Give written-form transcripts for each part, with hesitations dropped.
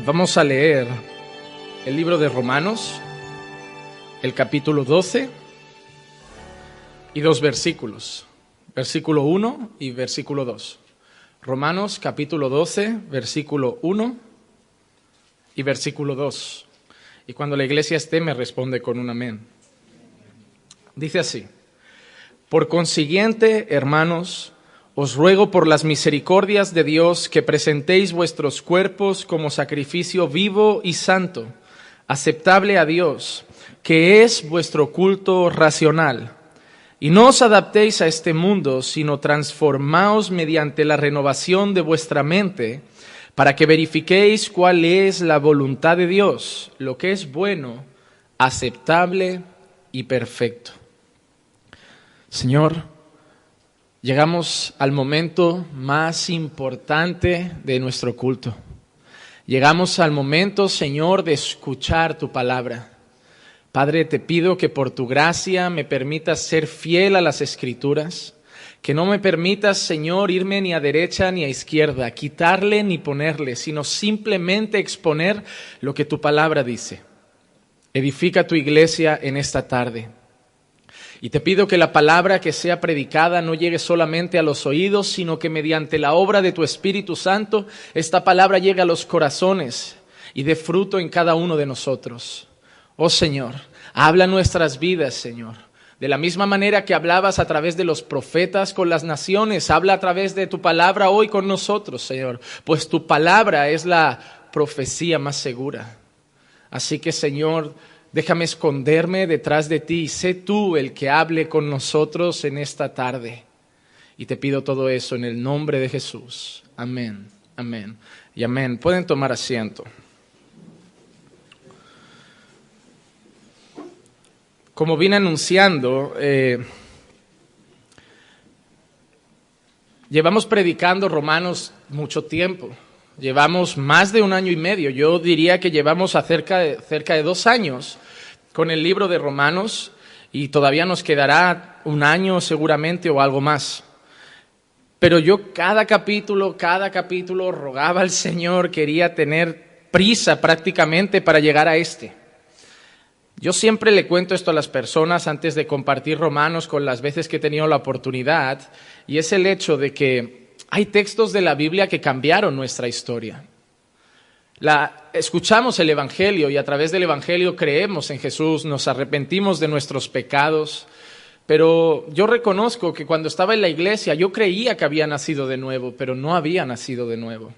Vamos a leer el libro de Romanos, el capítulo 12 y dos versículos, versículo 1 y versículo 2. Romanos capítulo 12, versículo 1 y versículo 2. Y cuando la iglesia esté me responde con un amén. Dice así: por consiguiente, hermanos, os ruego por las misericordias de Dios que presentéis vuestros cuerpos como sacrificio vivo y santo, aceptable a Dios, que es vuestro culto racional. Y no os adaptéis a este mundo, sino transformaos mediante la renovación de vuestra mente, para que verifiquéis cuál es la voluntad de Dios, lo que es bueno, aceptable y perfecto. Señor, llegamos al momento más importante de nuestro culto. Llegamos al momento, Señor, de escuchar tu palabra. Padre, te pido que por tu gracia me permitas ser fiel a las Escrituras, que no me permitas, Señor, irme ni a derecha ni a izquierda, quitarle ni ponerle, sino simplemente exponer lo que tu palabra dice. Edifica tu iglesia en esta tarde. Y te pido que la palabra que sea predicada no llegue solamente a los oídos, sino que mediante la obra de tu Espíritu Santo, esta palabra llegue a los corazones y dé fruto en cada uno de nosotros. Oh Señor, habla nuestras vidas, Señor. De la misma manera que hablabas a través de los profetas con las naciones, habla a través de tu palabra hoy con nosotros, Señor. Pues tu palabra es la profecía más segura. Así que, Señor, déjame esconderme detrás de ti y sé tú el que hable con nosotros en esta tarde. Y te pido todo eso en el nombre de Jesús. Amén, amén y amén. Pueden tomar asiento. Como vine anunciando, llevamos predicando Romanos mucho tiempo. Llevamos más de 1 año y medio. Yo diría que llevamos cerca de 2 años con el libro de Romanos y todavía nos quedará 1 año seguramente o algo más. Pero yo cada capítulo rogaba al Señor, quería tener prisa prácticamente para llegar a este. Yo siempre le cuento esto a las personas antes de compartir Romanos con las veces que he tenido la oportunidad, y es el hecho de que hay textos de la Biblia que cambiaron nuestra historia. Escuchamos el Evangelio y a través del Evangelio creemos en Jesús, nos arrepentimos de nuestros pecados, pero yo reconozco que cuando estaba en la iglesia yo creía que había nacido de nuevo, pero no había nacido de nuevo.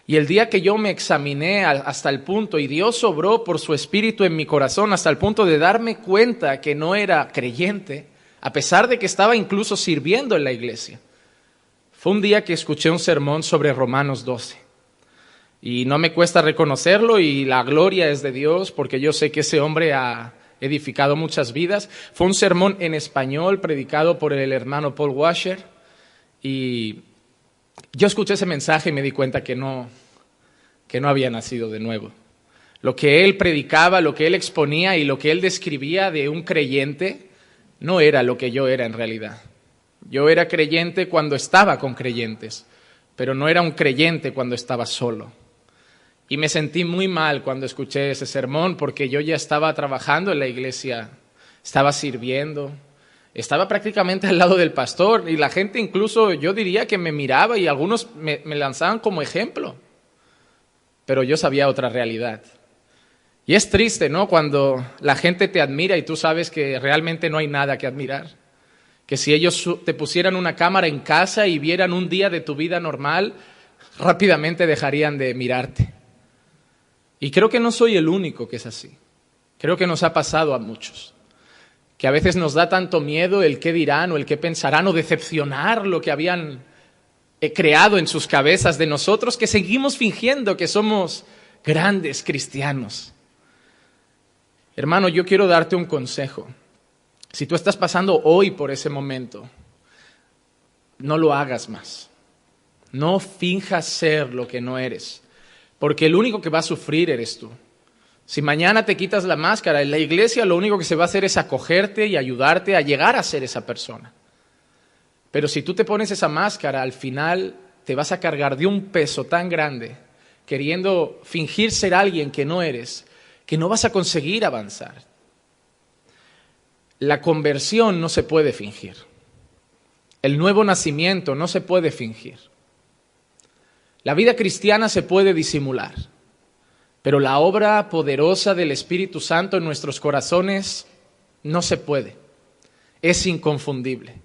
Y el día que yo me examiné hasta el punto, y Dios obró por su Espíritu en mi corazón hasta el punto de darme cuenta que no era creyente, a pesar de que estaba incluso sirviendo en la iglesia, fue un día que escuché un sermón sobre Romanos 12. Y no me cuesta reconocerlo y la gloria es de Dios porque yo sé que ese hombre ha edificado muchas vidas. Fue un sermón en español predicado por el hermano Paul Washer y yo escuché ese mensaje y me di cuenta que no había nacido de nuevo. Lo que él predicaba, lo que él exponía y lo que él describía de un creyente no era lo que yo era en realidad. Yo era creyente cuando estaba con creyentes, pero no era un creyente cuando estaba solo. Y me sentí muy mal cuando escuché ese sermón porque yo ya estaba trabajando en la iglesia, estaba sirviendo, estaba prácticamente al lado del pastor y la gente incluso yo diría que me miraba y algunos me lanzaban como ejemplo. Pero yo sabía otra realidad. Y es triste, ¿no? Cuando la gente te admira y tú sabes que realmente no hay nada que admirar. Que si ellos te pusieran una cámara en casa y vieran un día de tu vida normal, rápidamente dejarían de mirarte. Y creo que no soy el único que es así. Creo que nos ha pasado a muchos. Que a veces nos da tanto miedo el qué dirán o el qué pensarán o decepcionar lo que habían creado en sus cabezas de nosotros, que seguimos fingiendo que somos grandes cristianos. Hermano, yo quiero darte un consejo. Si tú estás pasando hoy por ese momento, no lo hagas más. No finjas ser lo que no eres, porque el único que va a sufrir eres tú. Si mañana te quitas la máscara, en la iglesia lo único que se va a hacer es acogerte y ayudarte a llegar a ser esa persona. Pero si tú te pones esa máscara, al final te vas a cargar de un peso tan grande queriendo fingir ser alguien que no eres, que no vas a conseguir avanzar. La conversión no se puede fingir. El nuevo nacimiento no se puede fingir. La vida cristiana se puede disimular, pero la obra poderosa del Espíritu Santo en nuestros corazones no se puede. Es inconfundible.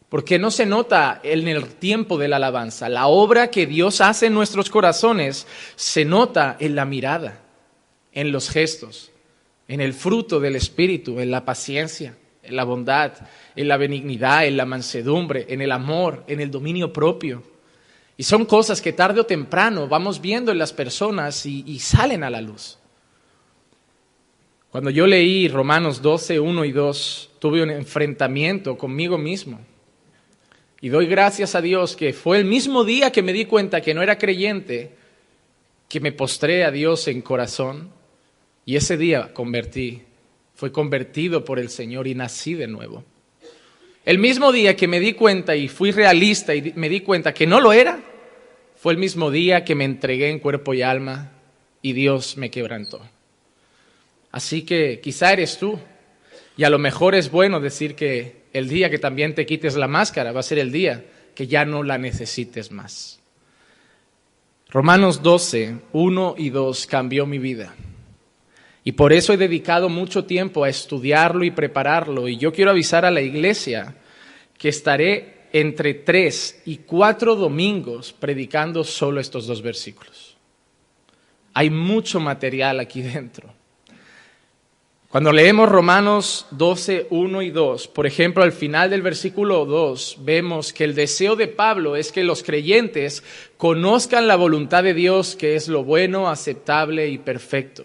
Porque no se nota en el tiempo de la alabanza. La obra que Dios hace en nuestros corazones se nota en la mirada, en los gestos, en el fruto del Espíritu, en la paciencia, en la bondad, en la benignidad, en la mansedumbre, en el amor, en el dominio propio. Y son cosas que tarde o temprano vamos viendo en las personas y salen a la luz. Cuando yo leí Romanos 12, 1 y 2, tuve un enfrentamiento conmigo mismo. Y doy gracias a Dios que fue el mismo día que me di cuenta que no era creyente, que me postré a Dios en corazón. Y ese día fui convertido por el Señor y nací de nuevo. El mismo día que me di cuenta y fui realista y me di cuenta que no lo era, fue el mismo día que me entregué en cuerpo y alma y Dios me quebrantó. Así que quizá eres tú y a lo mejor es bueno decir que el día que también te quites la máscara va a ser el día que ya no la necesites más. Romanos 12, 1 y 2 cambió mi vida. Y por eso he dedicado mucho tiempo a estudiarlo y prepararlo. Y yo quiero avisar a la iglesia que estaré entre 3 y 4 domingos predicando solo estos 2 versículos. Hay mucho material aquí dentro. Cuando leemos Romanos 12, 1 y 2, por ejemplo, al final del versículo 2, vemos que el deseo de Pablo es que los creyentes conozcan la voluntad de Dios, que es lo bueno, aceptable y perfecto.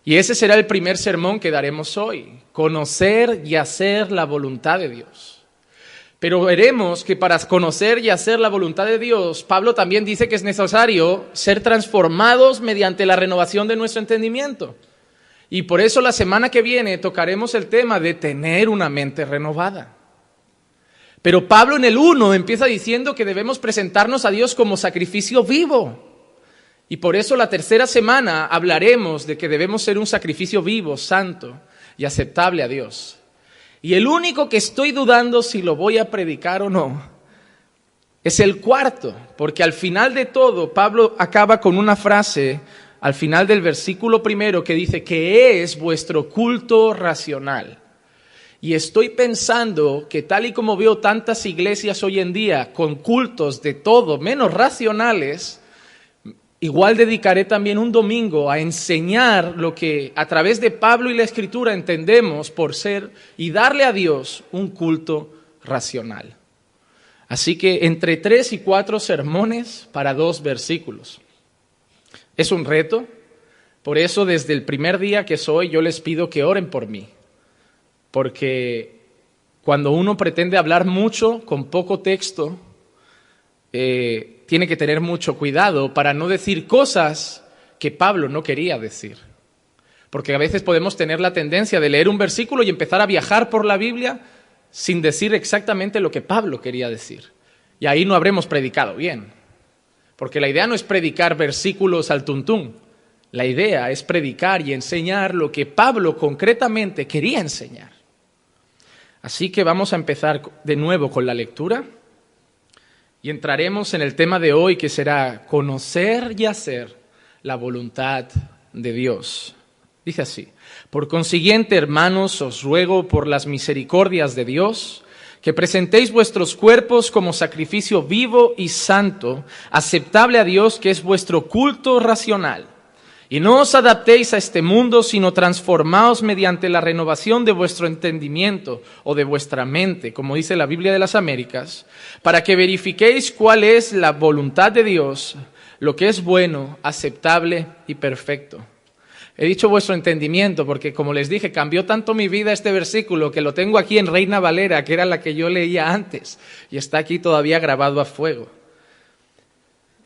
Y ese será el primer sermón que daremos hoy, conocer y hacer la voluntad de Dios. Pero veremos que para conocer y hacer la voluntad de Dios, Pablo también dice que es necesario ser transformados mediante la renovación de nuestro entendimiento. Y por eso la semana que viene tocaremos el tema de tener una mente renovada. Pero Pablo en el 1 empieza diciendo que debemos presentarnos a Dios como sacrificio vivo. Y por eso la tercera semana hablaremos de que debemos ser un sacrificio vivo, santo y aceptable a Dios. Y el único que estoy dudando si lo voy a predicar o no es el 4, porque al final de todo Pablo acaba con una frase al final del versículo 1 que dice que es vuestro culto racional. Y estoy pensando que tal y como veo tantas iglesias hoy en día con cultos de todo menos racionales, igual dedicaré también un domingo a enseñar lo que a través de Pablo y la Escritura entendemos por ser y darle a Dios un culto racional. Así que entre 3 y 4 sermones para 2 versículos. Es un reto, por eso desde el primer día que soy yo les pido que oren por mí. Porque cuando uno pretende hablar mucho con poco texto, tiene que tener mucho cuidado para no decir cosas que Pablo no quería decir. Porque a veces podemos tener la tendencia de leer un versículo y empezar a viajar por la Biblia sin decir exactamente lo que Pablo quería decir. Y ahí no habremos predicado bien. Porque la idea no es predicar versículos al tuntún. La idea es predicar y enseñar lo que Pablo concretamente quería enseñar. Así que vamos a empezar de nuevo con la lectura. Y entraremos en el tema de hoy, que será conocer y hacer la voluntad de Dios. Dice así: por consiguiente, hermanos, os ruego por las misericordias de Dios, que presentéis vuestros cuerpos como sacrificio vivo y santo, aceptable a Dios, que es vuestro culto racional. Y no os adaptéis a este mundo, sino transformaos mediante la renovación de vuestro entendimiento o de vuestra mente, como dice la Biblia de las Américas, para que verifiquéis cuál es la voluntad de Dios, lo que es bueno, aceptable y perfecto. He dicho vuestro entendimiento porque, como les dije, cambió tanto mi vida este versículo que lo tengo aquí en Reina Valera, que era la que yo leía antes, y está aquí todavía grabado a fuego.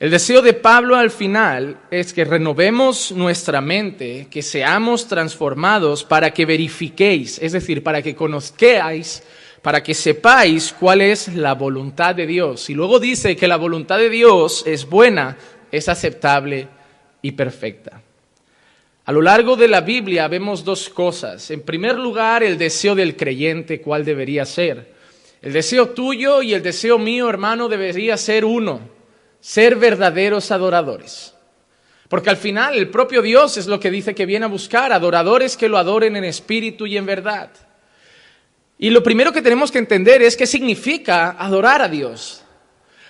El deseo de Pablo al final es que renovemos nuestra mente, que seamos transformados para que verifiquéis, es decir, para que conozcáis, para que sepáis cuál es la voluntad de Dios. Y luego dice que la voluntad de Dios es buena, es aceptable y perfecta. A lo largo de la Biblia vemos dos cosas. En primer lugar, el deseo del creyente, ¿cuál debería ser? El deseo tuyo y el deseo mío, hermano, debería ser uno: ser verdaderos adoradores. Porque al final el propio Dios es lo que dice que viene a buscar, adoradores que lo adoren en espíritu y en verdad. Y lo primero que tenemos que entender es qué significa adorar a Dios.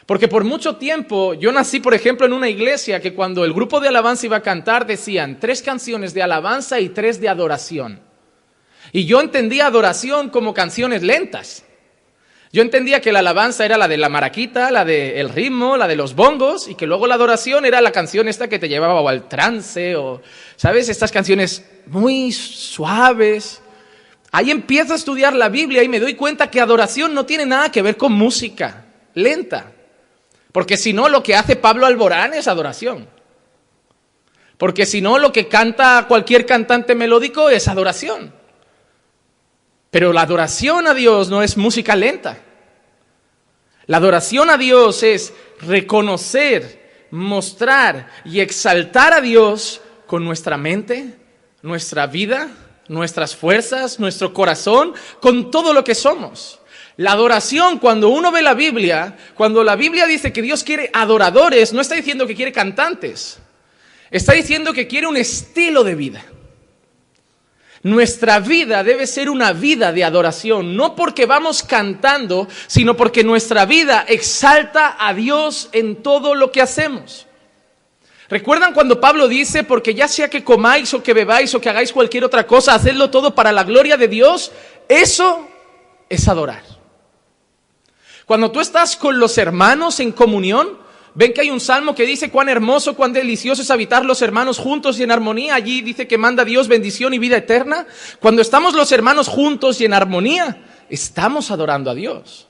Porque por mucho tiempo, yo nací, por ejemplo, en una iglesia que cuando el grupo de alabanza iba a cantar decían 3 canciones de alabanza y 3 de adoración. Y yo entendía adoración como canciones lentas. Yo entendía que la alabanza era la de la maraquita, la del ritmo, la de los bongos, y que luego la adoración era la canción esta que te llevaba o al trance, o, ¿sabes? Estas canciones muy suaves. Ahí empiezo a estudiar la Biblia y me doy cuenta que adoración no tiene nada que ver con música lenta. Porque si no, lo que hace Pablo Alborán es adoración. Porque si no, lo que canta cualquier cantante melódico es adoración. Pero la adoración a Dios no es música lenta. La adoración a Dios es reconocer, mostrar y exaltar a Dios con nuestra mente, nuestra vida, nuestras fuerzas, nuestro corazón, con todo lo que somos. La adoración, cuando uno ve la Biblia, cuando la Biblia dice que Dios quiere adoradores, no está diciendo que quiere cantantes. Está diciendo que quiere un estilo de vida. Nuestra vida debe ser una vida de adoración, no porque vamos cantando, sino porque nuestra vida exalta a Dios en todo lo que hacemos. ¿Recuerdan cuando Pablo dice, porque ya sea que comáis o que bebáis o que hagáis cualquier otra cosa, hacedlo todo para la gloria de Dios? Eso es adorar. Cuando tú estás con los hermanos en comunión, ven que hay un salmo que dice cuán hermoso, cuán delicioso es habitar los hermanos juntos y en armonía. Allí dice que manda Dios bendición y vida eterna. Cuando estamos los hermanos juntos y en armonía, estamos adorando a Dios.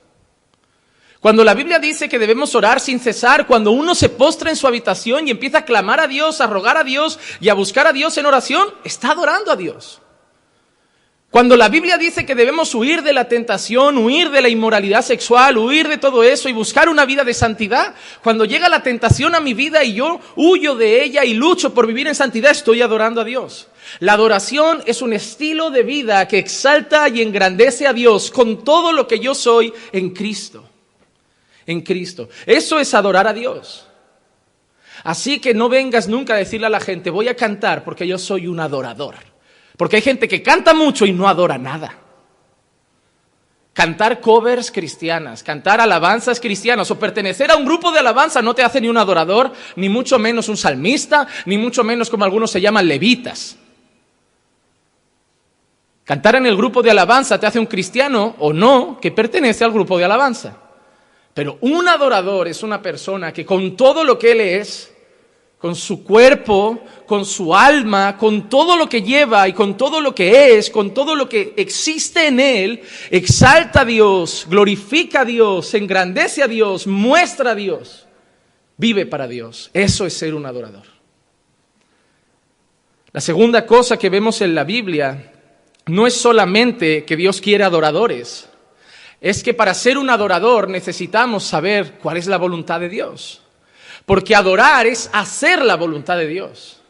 Cuando la Biblia dice que debemos orar sin cesar, cuando uno se postra en su habitación y empieza a clamar a Dios, a rogar a Dios y a buscar a Dios en oración, está adorando a Dios. Cuando la Biblia dice que debemos huir de la tentación, huir de la inmoralidad sexual, huir de todo eso y buscar una vida de santidad, cuando llega la tentación a mi vida y yo huyo de ella y lucho por vivir en santidad, estoy adorando a Dios. La adoración es un estilo de vida que exalta y engrandece a Dios con todo lo que yo soy en Cristo. En Cristo. Eso es adorar a Dios. Así que no vengas nunca a decirle a la gente, voy a cantar porque yo soy un adorador. Porque hay gente que canta mucho y no adora nada. Cantar covers cristianas, cantar alabanzas cristianas o pertenecer a un grupo de alabanza no te hace ni un adorador, ni mucho menos un salmista, ni mucho menos como algunos se llaman levitas. Cantar en el grupo de alabanza te hace un cristiano o no que pertenece al grupo de alabanza. Pero un adorador es una persona que con todo lo que él es, con su cuerpo, con su alma, con todo lo que lleva y con todo lo que es, con todo lo que existe en él, exalta a Dios, glorifica a Dios, engrandece a Dios, muestra a Dios, vive para Dios. Eso es ser un adorador. La segunda cosa que vemos en la Biblia no es solamente que Dios quiere adoradores, es que para ser un adorador necesitamos saber cuál es la voluntad de Dios. Porque adorar es hacer la voluntad de Dios.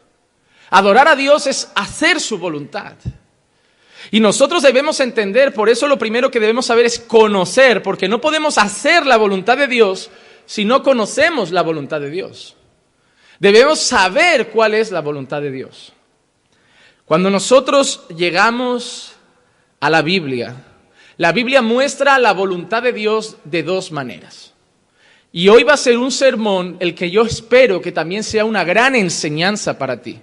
Adorar a Dios es hacer su voluntad. Y nosotros debemos entender, por eso lo primero que debemos saber es conocer, porque no podemos hacer la voluntad de Dios si no conocemos la voluntad de Dios. Debemos saber cuál es la voluntad de Dios. Cuando nosotros llegamos a la Biblia muestra la voluntad de Dios de dos maneras. Y hoy va a ser un sermón, el que yo espero que también sea una gran enseñanza para ti,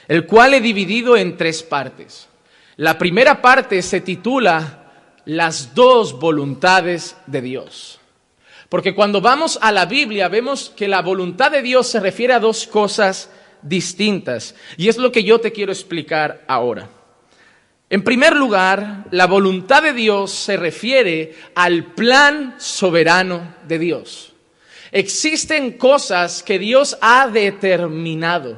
el cual he dividido en 3 partes. La primera parte se titula Las dos voluntades de Dios. Porque cuando vamos a la Biblia vemos que la voluntad de Dios se refiere a 2 cosas distintas. Y es lo que yo te quiero explicar ahora. En primer lugar, la voluntad de Dios se refiere al plan soberano de Dios. Existen cosas que Dios ha determinado.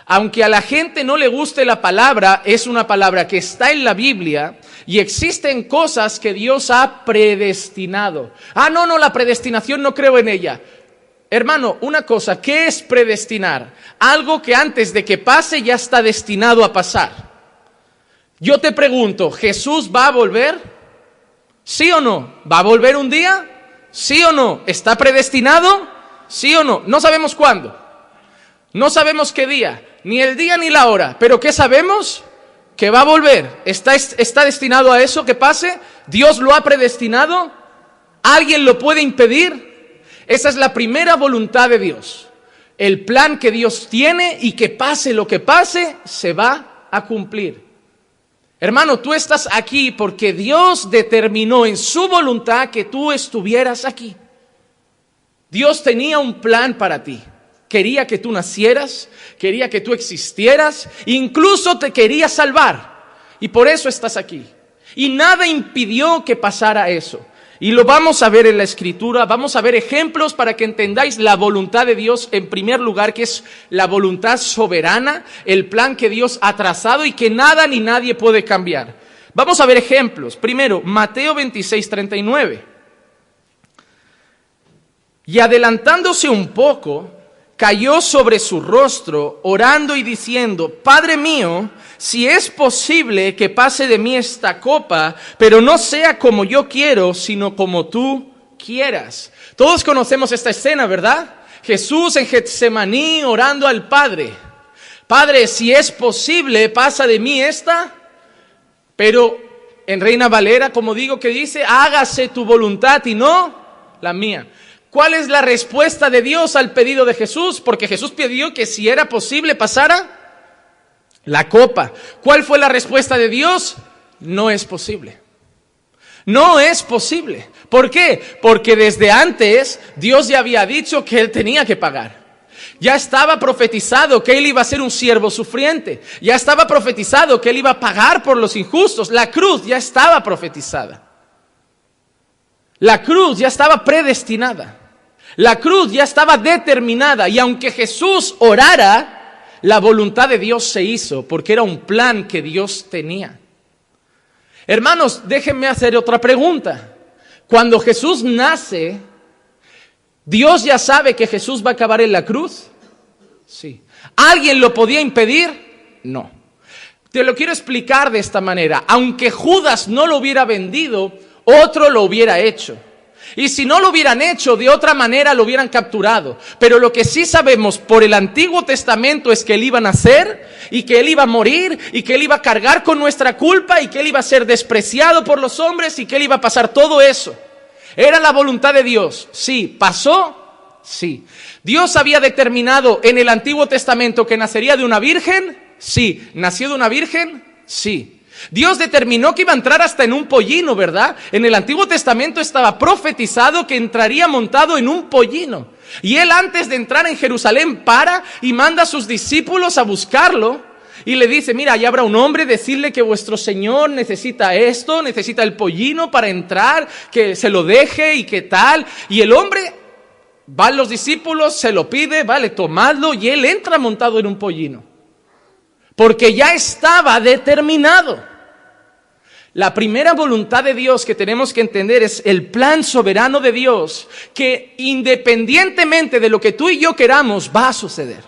Aunque a la gente no le guste la palabra, es una palabra que está en la Biblia y existen cosas que Dios ha predestinado. No, la predestinación no creo en ella. Hermano, una cosa, ¿qué es predestinar? Algo que antes de que pase ya está destinado a pasar. Yo te pregunto, ¿Jesús va a volver? ¿Sí o no? ¿Va a volver un día? ¿Sí o no? ¿Está predestinado? ¿Sí o no? No sabemos cuándo. No sabemos qué día, ni el día ni la hora. ¿Pero qué sabemos? Que va a volver. ¿Está destinado a eso que pase? ¿Dios lo ha predestinado? ¿Alguien lo puede impedir? Esa es la primera voluntad de Dios. El plan que Dios tiene y que pase lo que pase, se va a cumplir. Hermano, tú estás aquí porque Dios determinó en su voluntad que tú estuvieras aquí. Dios tenía un plan para ti. Quería que tú nacieras, quería que tú existieras, incluso te quería salvar. Y por eso estás aquí. Y nada impidió que pasara eso. Y lo vamos a ver en la Escritura, vamos a ver ejemplos para que entendáis la voluntad de Dios en primer lugar, que es la voluntad soberana, el plan que Dios ha trazado y que nada ni nadie puede cambiar. Vamos a ver ejemplos. Primero, Mateo 26:39. Y adelantándose un poco, cayó sobre su rostro, orando y diciendo: Padre mío, si es posible que pase de mí esta copa, pero no sea como yo quiero, sino como tú quieras. Todos conocemos esta escena, ¿verdad? Jesús en Getsemaní orando al Padre. Padre, si es posible, pasa de mí esta, pero en Reina Valera, como digo, que dice: hágase tu voluntad y no la mía. ¿Cuál es la respuesta de Dios al pedido de Jesús? Porque Jesús pidió que si era posible pasara la copa. ¿Cuál fue la respuesta de Dios? No es posible. No es posible. ¿Por qué? Porque desde antes Dios ya había dicho que Él tenía que pagar. Ya estaba profetizado que Él iba a ser un siervo sufriente. Ya estaba profetizado que Él iba a pagar por los injustos. La cruz ya estaba profetizada. La cruz ya estaba predestinada. La cruz ya estaba determinada. Y aunque Jesús orara, la voluntad de Dios se hizo, porque era un plan que Dios tenía. Hermanos, déjenme hacer otra pregunta. Cuando Jesús nace, ¿Dios ya sabe que Jesús va a acabar en la cruz? Sí. ¿Alguien lo podía impedir? No. Te lo quiero explicar de esta manera. Aunque Judas no lo hubiera vendido, otro lo hubiera hecho. Y si no lo hubieran hecho, de otra manera lo hubieran capturado. Pero lo que sí sabemos por el Antiguo Testamento es que Él iba a nacer y que Él iba a morir y que Él iba a cargar con nuestra culpa y que Él iba a ser despreciado por los hombres y que Él iba a pasar todo eso. ¿Era la voluntad de Dios? Sí. ¿Pasó? Sí. ¿Dios había determinado en el Antiguo Testamento que nacería de una virgen? Sí. ¿Nació de una virgen? Sí. Dios determinó que iba a entrar hasta en un pollino, ¿verdad? En el Antiguo Testamento estaba profetizado que entraría montado en un pollino. Y Él, antes de entrar en Jerusalén, para y manda a sus discípulos a buscarlo. Y le dice: mira, allá habrá un hombre, decirle que vuestro Señor necesita esto, necesita el pollino para entrar, que se lo deje y que tal. Y el hombre, van los discípulos, se lo pide, vale, tomadlo, y Él entra montado en un pollino. Porque ya estaba determinado. La primera voluntad de Dios que tenemos que entender es el plan soberano de Dios, que independientemente de lo que tú y yo queramos, va a suceder.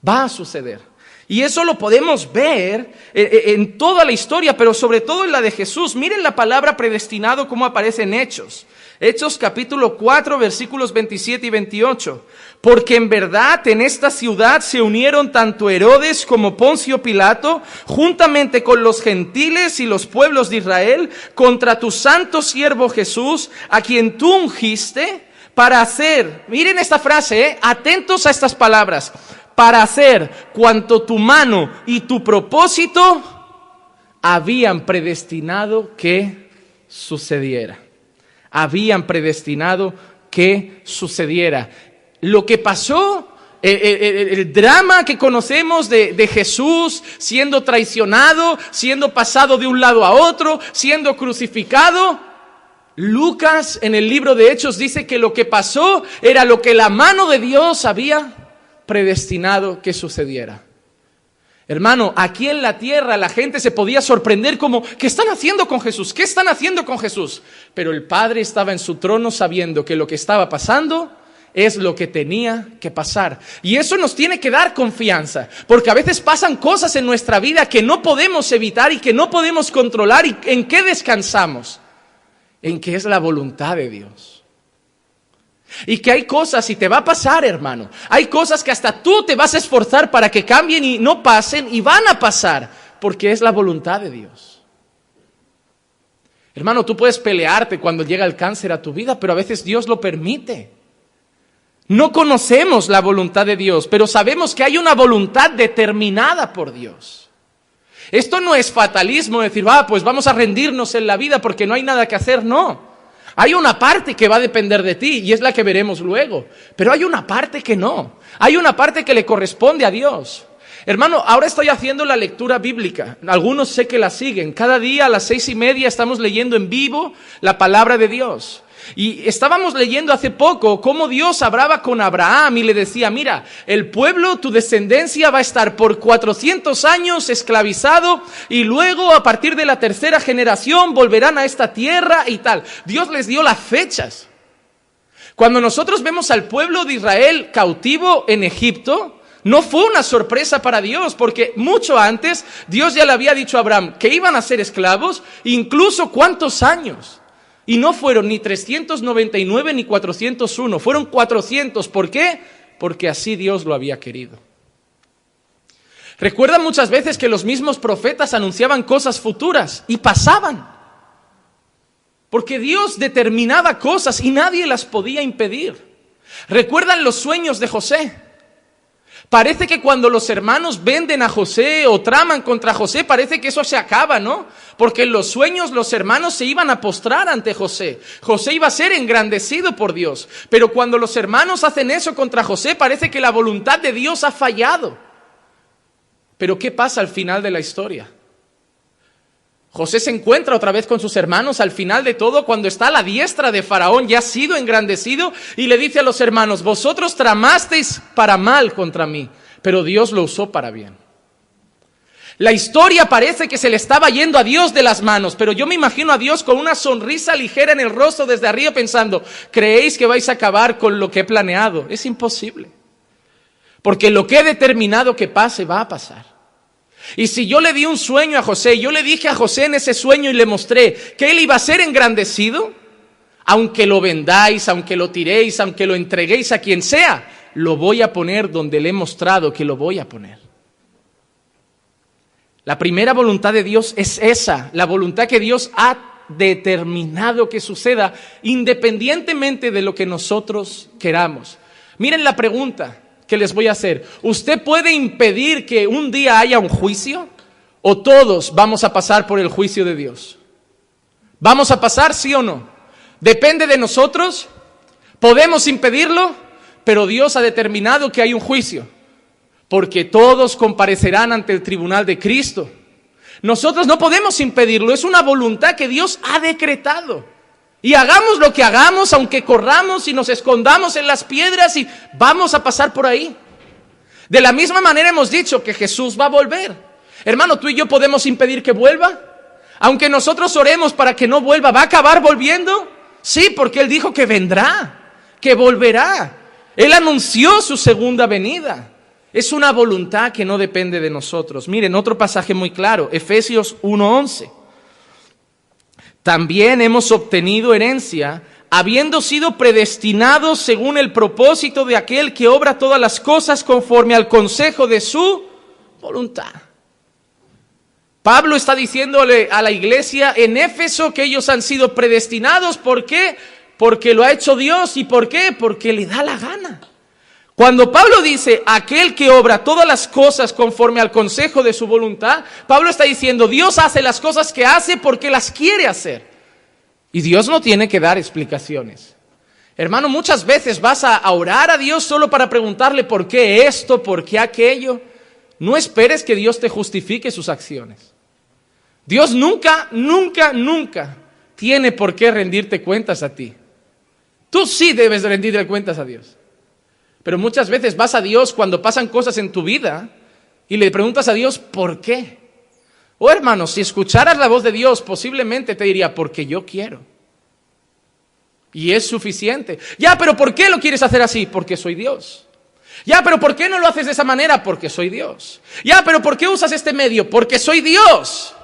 Va a suceder. Y eso lo podemos ver en toda la historia, pero sobre todo en la de Jesús. Miren la palabra predestinado cómo aparece en Hechos. Hechos capítulo 4, versículos 27 y 28. Porque en verdad en esta ciudad se unieron tanto Herodes como Poncio Pilato, juntamente con los gentiles y los pueblos de Israel, contra tu santo siervo Jesús, a quien tú ungiste para hacer, miren esta frase, atentos a estas palabras, para hacer cuanto tu mano y tu propósito habían predestinado que sucediera. Habían predestinado que sucediera. Lo que pasó, el drama que conocemos de Jesús siendo traicionado, siendo pasado de un lado a otro, siendo crucificado, Lucas en el libro de Hechos dice que lo que pasó era lo que la mano de Dios había predestinado que sucediera. Hermano, aquí en la tierra la gente se podía sorprender como, ¿qué están haciendo con Jesús? ¿Qué están haciendo con Jesús? Pero el Padre estaba en su trono sabiendo que lo que estaba pasando es lo que tenía que pasar. Y eso nos tiene que dar confianza, porque a veces pasan cosas en nuestra vida que no podemos evitar y que no podemos controlar. ¿Y en qué descansamos? En que es la voluntad de Dios. Y que hay cosas, y te va a pasar, hermano, hay cosas que hasta tú te vas a esforzar para que cambien y no pasen, y van a pasar, porque es la voluntad de Dios. Hermano, tú puedes pelearte cuando llega el cáncer a tu vida, pero a veces Dios lo permite. No conocemos la voluntad de Dios, pero sabemos que hay una voluntad determinada por Dios. Esto no es fatalismo, decir, pues vamos a rendirnos en la vida porque no hay nada que hacer, no. Hay una parte que va a depender de ti y es la que veremos luego, pero hay una parte que no. Hay una parte que le corresponde a Dios. Hermano, ahora estoy haciendo la lectura bíblica. Algunos sé que la siguen. Cada día a las 6:30 estamos leyendo en vivo la palabra de Dios. Y estábamos leyendo hace poco cómo Dios hablaba con Abraham y le decía, mira, el pueblo, tu descendencia va a estar por 400 años esclavizado y luego a partir de la 3ª generación volverán a esta tierra y tal. Dios les dio las fechas. Cuando nosotros vemos al pueblo de Israel cautivo en Egipto, no fue una sorpresa para Dios, porque mucho antes Dios ya le había dicho a Abraham que iban a ser esclavos, incluso cuántos años. Y no fueron ni 399 ni 401, fueron 400. ¿Por qué? Porque así Dios lo había querido. Recuerda muchas veces que los mismos profetas anunciaban cosas futuras y pasaban. Porque Dios determinaba cosas y nadie las podía impedir. ¿Recuerdan los sueños de José? Parece que cuando los hermanos venden a José o traman contra José, parece que eso se acaba, ¿no? Porque en los sueños los hermanos se iban a postrar ante José. José iba a ser engrandecido por Dios. Pero cuando los hermanos hacen eso contra José, parece que la voluntad de Dios ha fallado. Pero ¿qué pasa al final de la historia? José se encuentra otra vez con sus hermanos al final de todo, cuando está a la diestra de Faraón, ya ha sido engrandecido, y le dice a los hermanos, vosotros tramasteis para mal contra mí, pero Dios lo usó para bien. La historia parece que se le estaba yendo a Dios de las manos, pero yo me imagino a Dios con una sonrisa ligera en el rostro desde arriba pensando, ¿creéis que vais a acabar con lo que he planeado? Es imposible, porque lo que he determinado que pase va a pasar. Y si yo le di un sueño a José, yo le dije a José en ese sueño y le mostré que él iba a ser engrandecido, aunque lo vendáis, aunque lo tiréis, aunque lo entreguéis a quien sea, lo voy a poner donde le he mostrado que lo voy a poner. La primera voluntad de Dios es esa, la voluntad que Dios ha determinado que suceda independientemente de lo que nosotros queramos. Miren la pregunta que les voy a hacer. ¿Usted puede impedir que un día haya un juicio? ¿O todos vamos a pasar por el juicio de Dios? ¿Vamos a pasar, sí o no? ¿Depende de nosotros? ¿Podemos impedirlo? Pero Dios ha determinado que hay un juicio, porque todos comparecerán ante el tribunal de Cristo. Nosotros no podemos impedirlo, es una voluntad que Dios ha decretado. Y hagamos lo que hagamos, aunque corramos y nos escondamos en las piedras, y vamos a pasar por ahí. De la misma manera hemos dicho que Jesús va a volver. Hermano, ¿tú y yo podemos impedir que vuelva? Aunque nosotros oremos para que no vuelva, ¿va a acabar volviendo? Sí, porque Él dijo que vendrá, que volverá. Él anunció su segunda venida. Es una voluntad que no depende de nosotros. Miren, otro pasaje muy claro, Efesios 1:11. También hemos obtenido herencia, habiendo sido predestinados según el propósito de aquel que obra todas las cosas conforme al consejo de su voluntad. Pablo está diciéndole a la iglesia en Éfeso que ellos han sido predestinados. ¿Por qué? Porque lo ha hecho Dios. ¿Y por qué? Porque le da la gana. Cuando Pablo dice, aquel que obra todas las cosas conforme al consejo de su voluntad, Pablo está diciendo, Dios hace las cosas que hace porque las quiere hacer. Y Dios no tiene que dar explicaciones. Hermano, muchas veces vas a orar a Dios solo para preguntarle por qué esto, por qué aquello. No esperes que Dios te justifique sus acciones. Dios nunca tiene por qué rendirte cuentas a ti. Tú sí debes rendirle cuentas a Dios. Pero muchas veces vas a Dios cuando pasan cosas en tu vida y le preguntas a Dios, ¿por qué? Oh, hermano, si escucharas la voz de Dios, posiblemente te diría, porque yo quiero. Y es suficiente. Ya, pero ¿por qué lo quieres hacer así? Porque soy Dios. Ya, pero ¿por qué no lo haces de esa manera? Porque soy Dios. Ya, pero ¿por qué usas este medio? Porque soy Dios.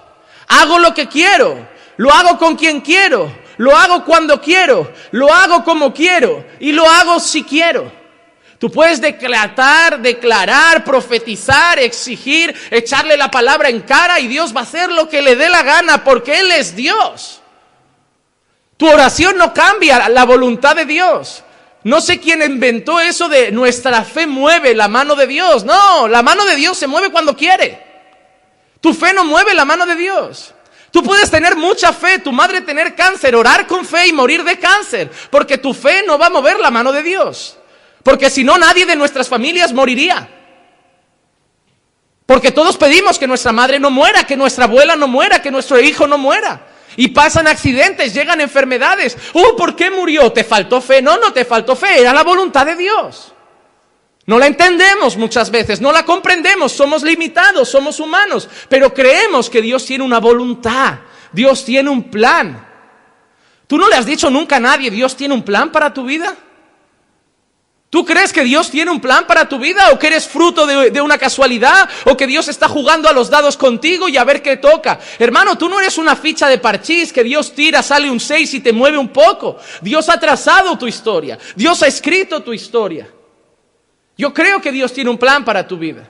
Hago lo que quiero, lo hago con quien quiero, lo hago cuando quiero, lo hago como quiero y lo hago si quiero. Tú puedes declarar, profetizar, exigir, echarle la palabra en cara y Dios va a hacer lo que le dé la gana porque Él es Dios. Tu oración no cambia la voluntad de Dios. No sé quién inventó eso de nuestra fe mueve la mano de Dios. No, la mano de Dios se mueve cuando quiere. Tu fe no mueve la mano de Dios. Tú puedes tener mucha fe, tu madre tener cáncer, orar con fe y morir de cáncer, porque tu fe no va a mover la mano de Dios. Porque si no, nadie de nuestras familias moriría. Porque todos pedimos que nuestra madre no muera, que nuestra abuela no muera, que nuestro hijo no muera. Y pasan accidentes, llegan enfermedades. ¿Por qué murió? ¿Te faltó fe? No, no te faltó fe, era la voluntad de Dios. No la entendemos muchas veces, no la comprendemos, somos limitados, somos humanos, pero creemos que Dios tiene una voluntad, Dios tiene un plan. ¿Tú no le has dicho nunca a nadie, Dios tiene un plan para tu vida? ¿Tú crees que Dios tiene un plan para tu vida o que eres fruto de una casualidad o que Dios está jugando a los dados contigo y a ver qué toca? Hermano, tú no eres una ficha de parchís que Dios tira, sale un 6 y te mueve un poco. Dios ha trazado tu historia, Dios ha escrito tu historia. Yo creo que Dios tiene un plan para tu vida,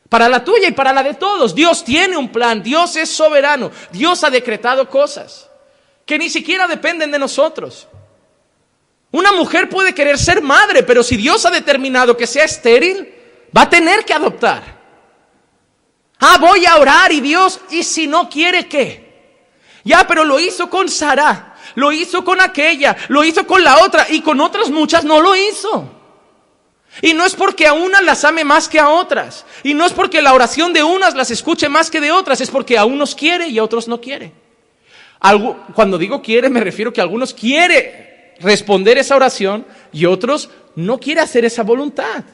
para la tuya y para la de todos. Dios tiene un plan, Dios es soberano, Dios ha decretado cosas que ni siquiera dependen de nosotros. Una mujer puede querer ser madre, pero si Dios ha determinado que sea estéril, va a tener que adoptar. Voy a orar y Dios, ¿y si no quiere qué? Ya, pero lo hizo con Sara, lo hizo con aquella, lo hizo con la otra y con otras muchas no lo hizo. Y no es porque a unas las ame más que a otras. Y no es porque la oración de unas las escuche más que de otras. Es porque a unos quiere y a otros no quiere. Cuando digo quiere me refiero que a algunos quiere responder esa oración y otros no quiere hacer esa voluntad.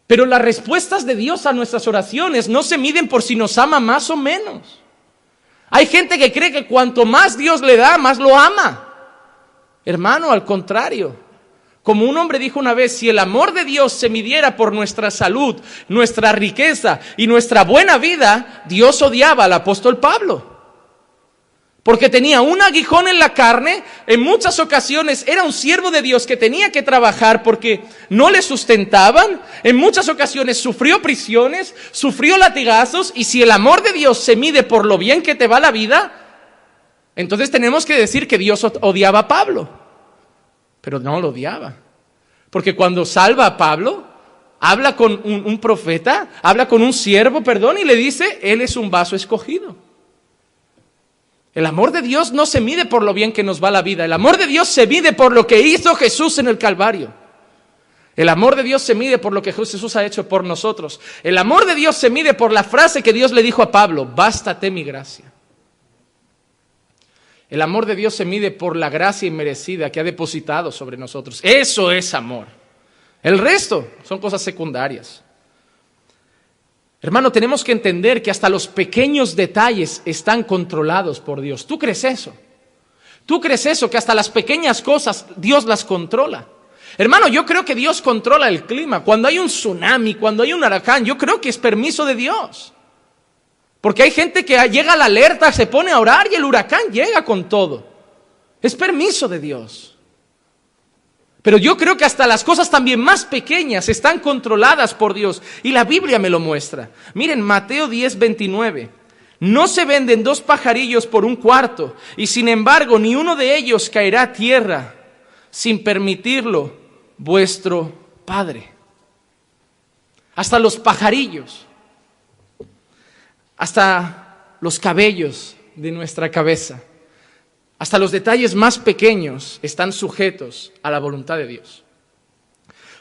Pero las respuestas de Dios a nuestras oraciones no se miden por si nos ama más o menos. Hay gente que cree que cuanto más Dios le da, más lo ama. Hermano, al contrario. Como un hombre dijo una vez, si el amor de Dios se midiera por nuestra salud, nuestra riqueza y nuestra buena vida, Dios odiaba al apóstol Pablo. Porque tenía un aguijón en la carne, en muchas ocasiones era un siervo de Dios que tenía que trabajar porque no le sustentaban, en muchas ocasiones sufrió prisiones, sufrió latigazos, y si el amor de Dios se mide por lo bien que te va la vida, entonces tenemos que decir que Dios odiaba a Pablo. Pero no lo odiaba, porque cuando salva a Pablo, habla con un profeta, habla con un siervo, y le dice, él es un vaso escogido. El amor de Dios no se mide por lo bien que nos va la vida, el amor de Dios se mide por lo que hizo Jesús en el Calvario. El amor de Dios se mide por lo que Jesús ha hecho por nosotros. El amor de Dios se mide por la frase que Dios le dijo a Pablo, bástate mi gracia. El amor de Dios se mide por la gracia inmerecida que ha depositado sobre nosotros. Eso es amor. El resto son cosas secundarias. Hermano, tenemos que entender que hasta los pequeños detalles están controlados por Dios. ¿Tú crees eso? ¿Tú crees eso? Que hasta las pequeñas cosas Dios las controla. Hermano, yo creo que Dios controla el clima. Cuando hay un tsunami, cuando hay un huracán, yo creo que es permiso de Dios. Porque hay gente que llega a la alerta, se pone a orar y el huracán llega con todo. Es permiso de Dios. Pero yo creo que hasta las cosas también más pequeñas están controladas por Dios. Y la Biblia me lo muestra. Miren, Mateo 10:29. No se venden 2 pajarillos por un cuarto, y sin embargo ni uno de ellos caerá a tierra sin permitirlo vuestro Padre. Hasta los pajarillos, hasta los cabellos de nuestra cabeza, hasta los detalles más pequeños están sujetos a la voluntad de Dios.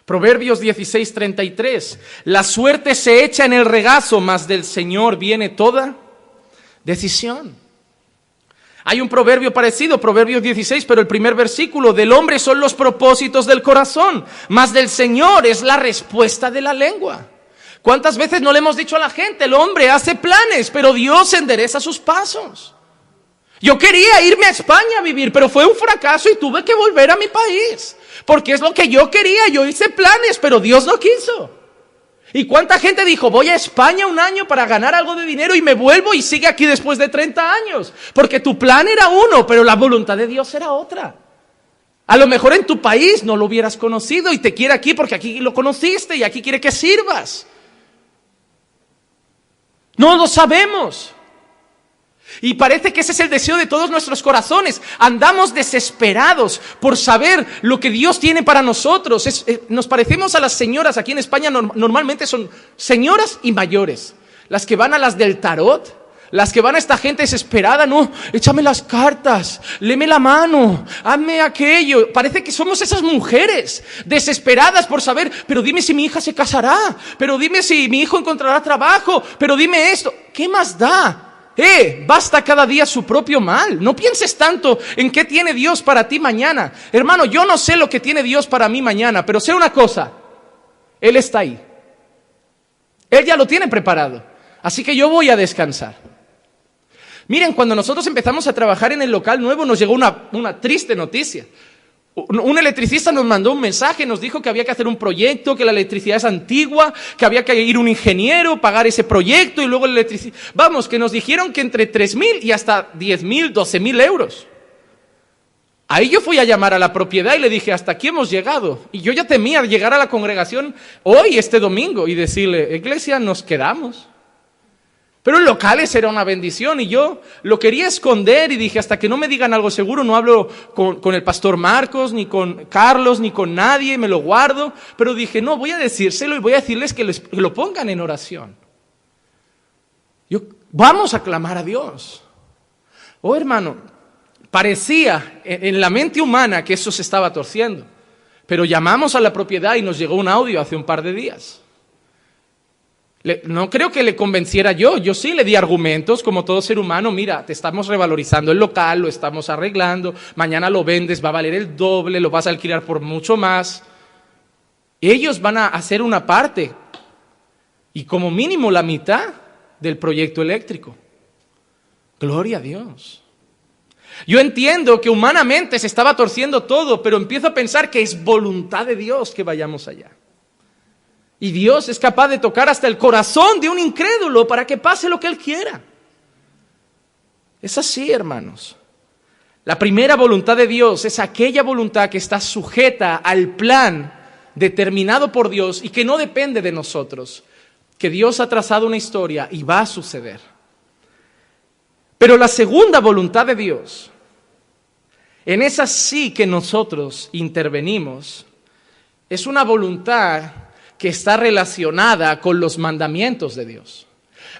Proverbios 16:33. La suerte se echa en el regazo, mas del Señor viene toda decisión. Hay un proverbio parecido, Proverbios 16, pero el primer versículo, del hombre son los propósitos del corazón, mas del Señor es la respuesta de la lengua. ¿Cuántas veces no le hemos dicho a la gente, el hombre hace planes, pero Dios endereza sus pasos? Yo quería irme a España a vivir, pero fue un fracaso y tuve que volver a mi país. Porque es lo que yo quería, yo hice planes, pero Dios no quiso. ¿Y cuánta gente dijo, voy a España un año para ganar algo de dinero y me vuelvo y sigue aquí después de 30 años? Porque tu plan era uno, pero la voluntad de Dios era otra. A lo mejor en tu país no lo hubieras conocido y te quiere aquí porque aquí lo conociste y aquí quiere que sirvas. No lo sabemos. Y parece que ese es el deseo de todos nuestros corazones. Andamos desesperados por saber lo que Dios tiene para nosotros. Nos parecemos a las señoras aquí en España, normalmente son señoras y mayores. Las que van a las del tarot, las que van a esta gente desesperada, no, échame las cartas, léeme la mano, hazme aquello. Parece que somos esas mujeres desesperadas por saber, pero dime si mi hija se casará, pero dime si mi hijo encontrará trabajo, pero dime esto. ¿Qué más da? Basta cada día su propio mal. No pienses tanto en qué tiene Dios para ti mañana. Hermano, yo no sé lo que tiene Dios para mí mañana, pero sé una cosa, Él está ahí. Él ya lo tiene preparado. Así que yo voy a descansar. Miren, cuando nosotros empezamos a trabajar en el local nuevo, nos llegó una triste noticia. Un electricista nos mandó un mensaje, nos dijo que había que hacer un proyecto, que la electricidad es antigua, que había que ir un ingeniero, pagar ese proyecto y luego el electricista... Vamos, que nos dijeron que entre 3.000 y hasta 10.000, 12.000 euros. Ahí yo fui a llamar a la propiedad y le dije, hasta aquí hemos llegado. Y yo ya temía llegar a la congregación hoy, este domingo, y decirle, iglesia, nos quedamos. Pero en locales era una bendición y yo lo quería esconder y dije, hasta que no me digan algo seguro, no hablo con el pastor Marcos, ni con Carlos, ni con nadie, me lo guardo. Pero dije, no, voy a decírselo y voy a decirles que lo pongan en oración. Vamos a clamar a Dios. Oh, hermano, parecía en la mente humana que eso se estaba torciendo. Pero llamamos a la propiedad y nos llegó un audio hace un par de días. No creo que le convenciera yo sí le di argumentos como todo ser humano, mira, te estamos revalorizando el local, lo estamos arreglando, mañana lo vendes, va a valer el doble, lo vas a alquilar por mucho más. Ellos van a hacer una parte y como mínimo la mitad del proyecto eléctrico. Gloria a Dios. Yo entiendo que humanamente se estaba torciendo todo, pero empiezo a pensar que es voluntad de Dios que vayamos allá. Y Dios es capaz de tocar hasta el corazón de un incrédulo para que pase lo que Él quiera. Es así, hermanos. La primera voluntad de Dios es aquella voluntad que está sujeta al plan determinado por Dios y que no depende de nosotros. Que Dios ha trazado una historia y va a suceder. Pero la segunda voluntad de Dios, en esa sí que nosotros intervenimos, es una voluntad que está relacionada con los mandamientos de Dios.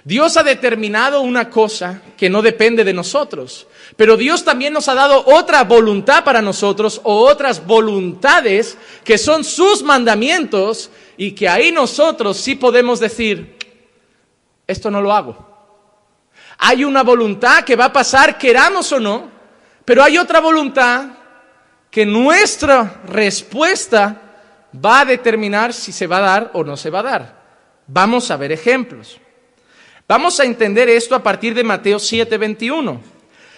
Dios ha determinado una cosa que no depende de nosotros, pero Dios también nos ha dado otra voluntad para nosotros o otras voluntades que son sus mandamientos y que ahí nosotros sí podemos decir, esto no lo hago. Hay una voluntad que va a pasar, queramos o no, pero hay otra voluntad que nuestra respuesta va a determinar si se va a dar o no se va a dar. Vamos a ver ejemplos. Vamos a entender esto a partir de Mateo 7:21.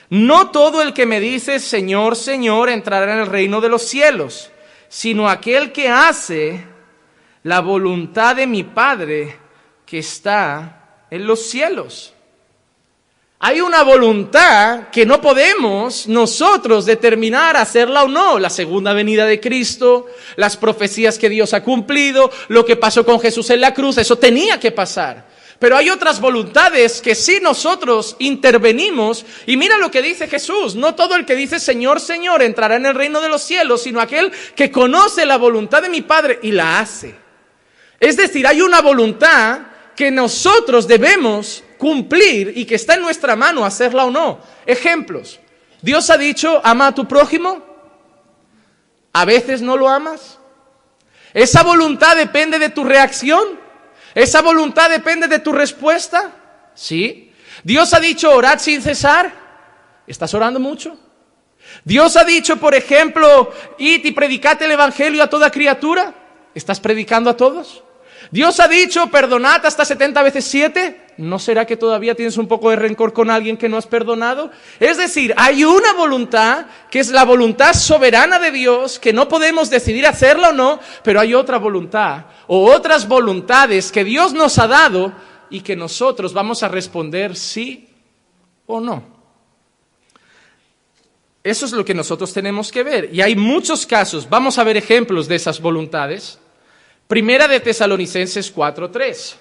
No todo el que me dice Señor, Señor entrará en el reino de los cielos, sino aquel que hace la voluntad de mi Padre que está en los cielos. Hay una voluntad que no podemos nosotros determinar hacerla o no. La segunda venida de Cristo, las profecías que Dios ha cumplido, lo que pasó con Jesús en la cruz, eso tenía que pasar. Pero hay otras voluntades que sí nosotros intervenimos. Y mira lo que dice Jesús. No todo el que dice Señor, Señor entrará en el reino de los cielos, sino aquel que conoce la voluntad de mi Padre y la hace. Es decir, hay una voluntad que nosotros debemos cumplir y que está en nuestra mano hacerla o no. Ejemplos. Dios ha dicho, ama a tu prójimo. A veces no lo amas. Esa voluntad depende de tu reacción. Esa voluntad depende de tu respuesta. Sí. Dios ha dicho, orad sin cesar. ¿Estás orando mucho? Dios ha dicho, por ejemplo, id y predicad el evangelio a toda criatura. ¿Estás predicando a todos? Dios ha dicho, perdonad hasta 70 veces 7. ¿No será que todavía tienes un poco de rencor con alguien que no has perdonado? Es decir, hay una voluntad que es la voluntad soberana de Dios, que no podemos decidir hacerla o no, pero hay otra voluntad o otras voluntades que Dios nos ha dado y que nosotros vamos a responder sí o no. Eso es lo que nosotros tenemos que ver. Y hay muchos casos. Vamos a ver ejemplos de esas voluntades. Primera de Tesalonicenses 4:3.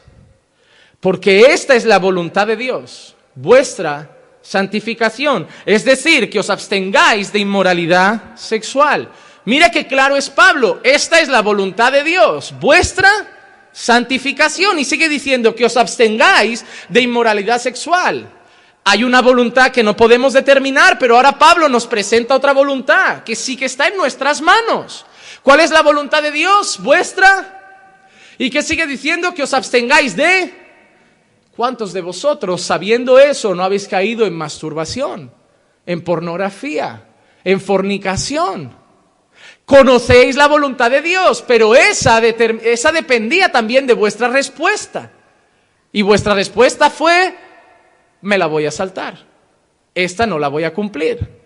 Porque esta es la voluntad de Dios, vuestra santificación. Es decir, que os abstengáis de inmoralidad sexual. Mira qué claro es Pablo. Esta es la voluntad de Dios, vuestra santificación. Y sigue diciendo que os abstengáis de inmoralidad sexual. Hay una voluntad que no podemos determinar, pero ahora Pablo nos presenta otra voluntad que sí que está en nuestras manos. ¿Cuál es la voluntad de Dios? Vuestra. Y que sigue diciendo que os abstengáis de... ¿Cuántos de vosotros, sabiendo eso, no habéis caído en masturbación, en pornografía, en fornicación? Conocéis la voluntad de Dios, pero esa dependía también de vuestra respuesta. Y vuestra respuesta fue, me la voy a saltar. Esta no la voy a cumplir.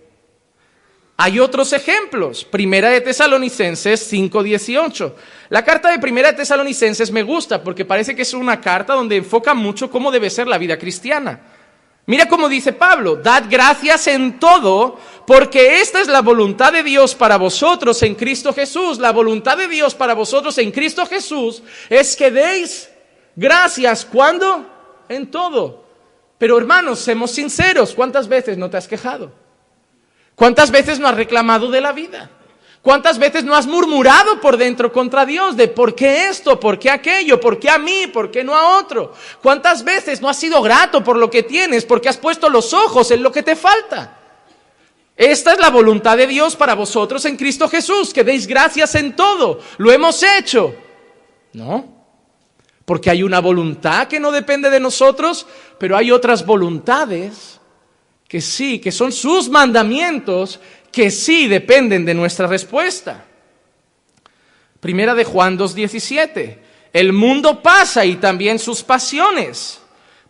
Hay otros ejemplos. Primera de Tesalonicenses 5:18. La carta de Primera de Tesalonicenses me gusta porque parece que es una carta donde enfoca mucho cómo debe ser la vida cristiana. Mira cómo dice Pablo: dad gracias en todo, porque esta es la voluntad de Dios para vosotros en Cristo Jesús. La voluntad de Dios para vosotros en Cristo Jesús es que deis gracias. ¿Cuándo? En todo. Pero hermanos, seamos sinceros, ¿cuántas veces no te has quejado? ¿Cuántas veces no has reclamado de la vida? ¿Cuántas veces no has murmurado por dentro contra Dios de por qué esto, por qué aquello, por qué a mí, por qué no a otro? ¿Cuántas veces no has sido grato por lo que tienes porque has puesto los ojos en lo que te falta? Esta es la voluntad de Dios para vosotros en Cristo Jesús, que deis gracias en todo. ¿Lo hemos hecho? No. Porque hay una voluntad que no depende de nosotros, pero hay otras voluntades que sí, que son sus mandamientos, que sí dependen de nuestra respuesta. Primera de Juan 2:17. El mundo pasa y también sus pasiones,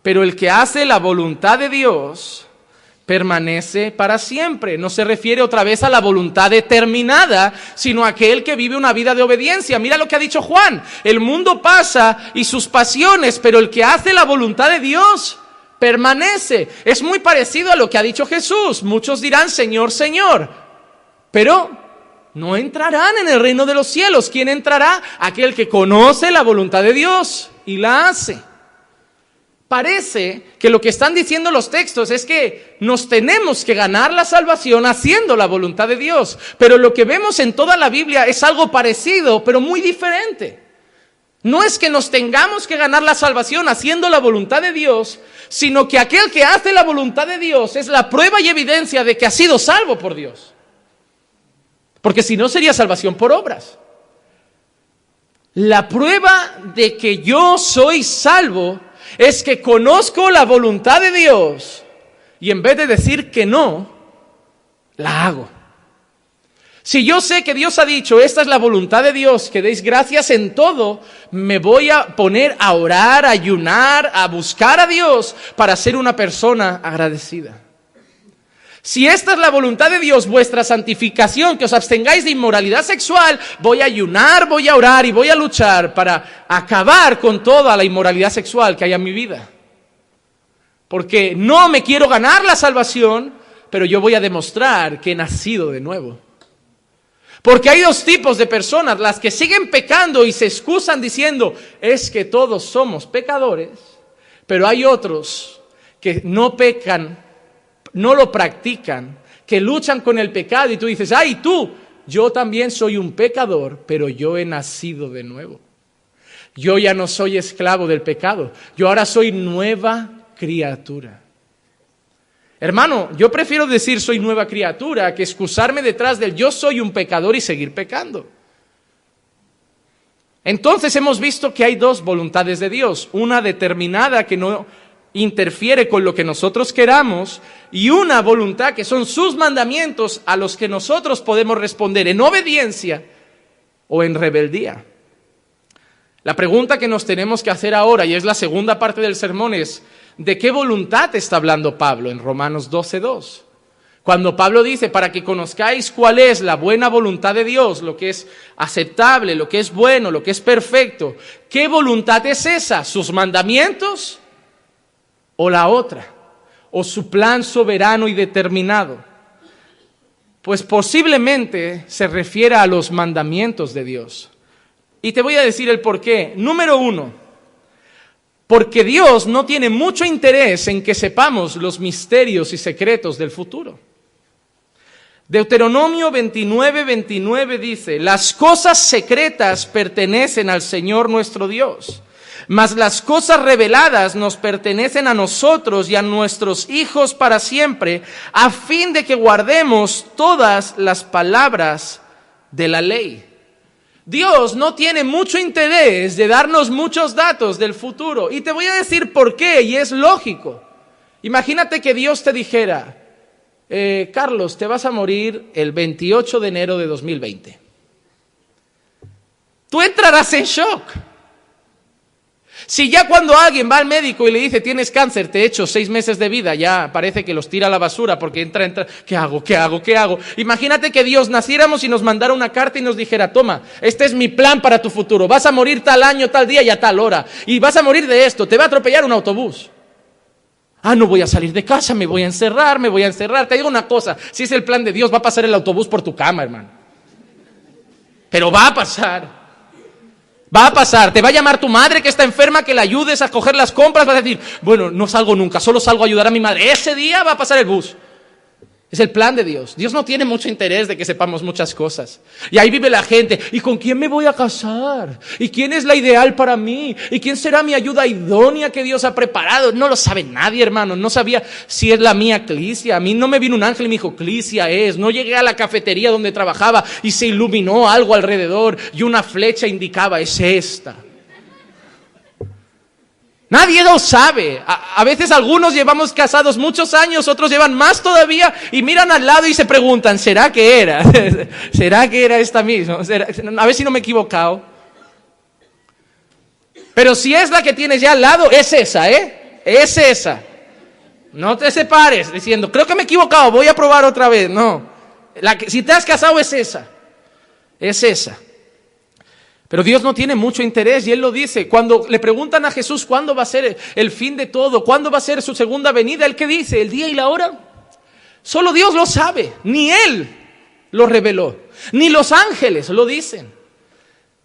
pero el que hace la voluntad de Dios permanece para siempre. No se refiere otra vez a la voluntad determinada, sino a aquel que vive una vida de obediencia. Mira lo que ha dicho Juan: el mundo pasa y sus pasiones, pero el que hace la voluntad de Dios permanece. Es muy parecido a lo que ha dicho Jesús. Muchos dirán, Señor, Señor, pero no entrarán en el reino de los cielos. ¿Quién entrará? Aquel que conoce la voluntad de Dios y la hace. Parece que lo que están diciendo los textos es que nos tenemos que ganar la salvación haciendo la voluntad de Dios. Pero lo que vemos en toda la Biblia es algo parecido, pero muy diferente. No es que nos tengamos que ganar la salvación haciendo la voluntad de Dios, sino que aquel que hace la voluntad de Dios es la prueba y evidencia de que ha sido salvo por Dios. Porque si no, sería salvación por obras. La prueba de que yo soy salvo es que conozco la voluntad de Dios y en vez de decir que no, la hago. Si yo sé que Dios ha dicho, esta es la voluntad de Dios, que deis gracias en todo, me voy a poner a orar, a ayunar, a buscar a Dios para ser una persona agradecida. Si esta es la voluntad de Dios, vuestra santificación, que os abstengáis de inmoralidad sexual, voy a ayunar, voy a orar y voy a luchar para acabar con toda la inmoralidad sexual que hay en mi vida. Porque no me quiero ganar la salvación, pero yo voy a demostrar que he nacido de nuevo. Porque hay dos tipos de personas, las que siguen pecando y se excusan diciendo, es que todos somos pecadores, pero hay otros que no pecan, no lo practican, que luchan con el pecado y tú dices, ay tú, yo también soy un pecador, pero yo he nacido de nuevo. Yo ya no soy esclavo del pecado, yo ahora soy nueva criatura. Hermano, yo prefiero decir soy nueva criatura que excusarme detrás del yo soy un pecador y seguir pecando. Entonces hemos visto que hay dos voluntades de Dios, una determinada que no interfiere con lo que nosotros queramos y una voluntad que son sus mandamientos a los que nosotros podemos responder en obediencia o en rebeldía. La pregunta que nos tenemos que hacer ahora, y es la segunda parte del sermón, es ¿de qué voluntad está hablando Pablo en Romanos 12:2? Cuando Pablo dice, para que conozcáis cuál es la buena voluntad de Dios, lo que es aceptable, lo que es bueno, lo que es perfecto, ¿qué voluntad es esa? ¿Sus mandamientos o la otra? ¿O su plan soberano y determinado? Pues posiblemente se refiera a los mandamientos de Dios. Y te voy a decir el por qué. Número 1, porque Dios no tiene mucho interés en que sepamos los misterios y secretos del futuro. Deuteronomio 29:29 dice, las cosas secretas pertenecen al Señor nuestro Dios, mas las cosas reveladas nos pertenecen a nosotros y a nuestros hijos para siempre, a fin de que guardemos todas las palabras de la ley. Dios no tiene mucho interés de darnos muchos datos del futuro. Y te voy a decir por qué, y es lógico. Imagínate que Dios te dijera, Carlos, te vas a morir el 28 de enero de 2020. Tú entrarás en shock. Si ya cuando alguien va al médico y le dice tienes cáncer, te he hecho 6 meses de vida, ya parece que los tira a la basura porque entra, ¿qué hago? Imagínate que Dios naciéramos y nos mandara una carta y nos dijera, toma, este es mi plan para tu futuro, vas a morir tal año, tal día y a tal hora, y vas a morir de esto, te va a atropellar un autobús. No voy a salir de casa, me voy a encerrar. Te digo una cosa, si es el plan de Dios, va a pasar el autobús por tu cama, hermano. Pero va a pasar. Te va a llamar tu madre que está enferma, que la ayudes a coger las compras, vas a decir, bueno, no salgo nunca, solo salgo a ayudar a mi madre. Ese día va a pasar el bus. Es el plan de Dios. Dios no tiene mucho interés de que sepamos muchas cosas. Y ahí vive la gente. ¿Y con quién me voy a casar? ¿Y quién es la ideal para mí? ¿Y quién será mi ayuda idónea que Dios ha preparado? No lo sabe nadie, hermano. No sabía si es la mía Clisia. A mí no me vino un ángel y me dijo, Clisia es. No llegué a la cafetería donde trabajaba y se iluminó algo alrededor y una flecha indicaba, es esta. Nadie lo sabe. A veces algunos llevamos casados muchos años, otros llevan más todavía y miran al lado y se preguntan, ¿será que era? ¿Será que era esta misma? A ver si no me he equivocado. Pero si es la que tienes ya al lado, es esa, Es esa. No te separes diciendo, creo que me he equivocado, voy a probar otra vez. No. Si te has casado es esa. Es esa. Pero Dios no tiene mucho interés y Él lo dice. Cuando le preguntan a Jesús cuándo va a ser el fin de todo, cuándo va a ser su segunda venida, ¿Él qué dice? ¿El día y la hora? Solo Dios lo sabe, ni Él lo reveló, ni los ángeles lo dicen.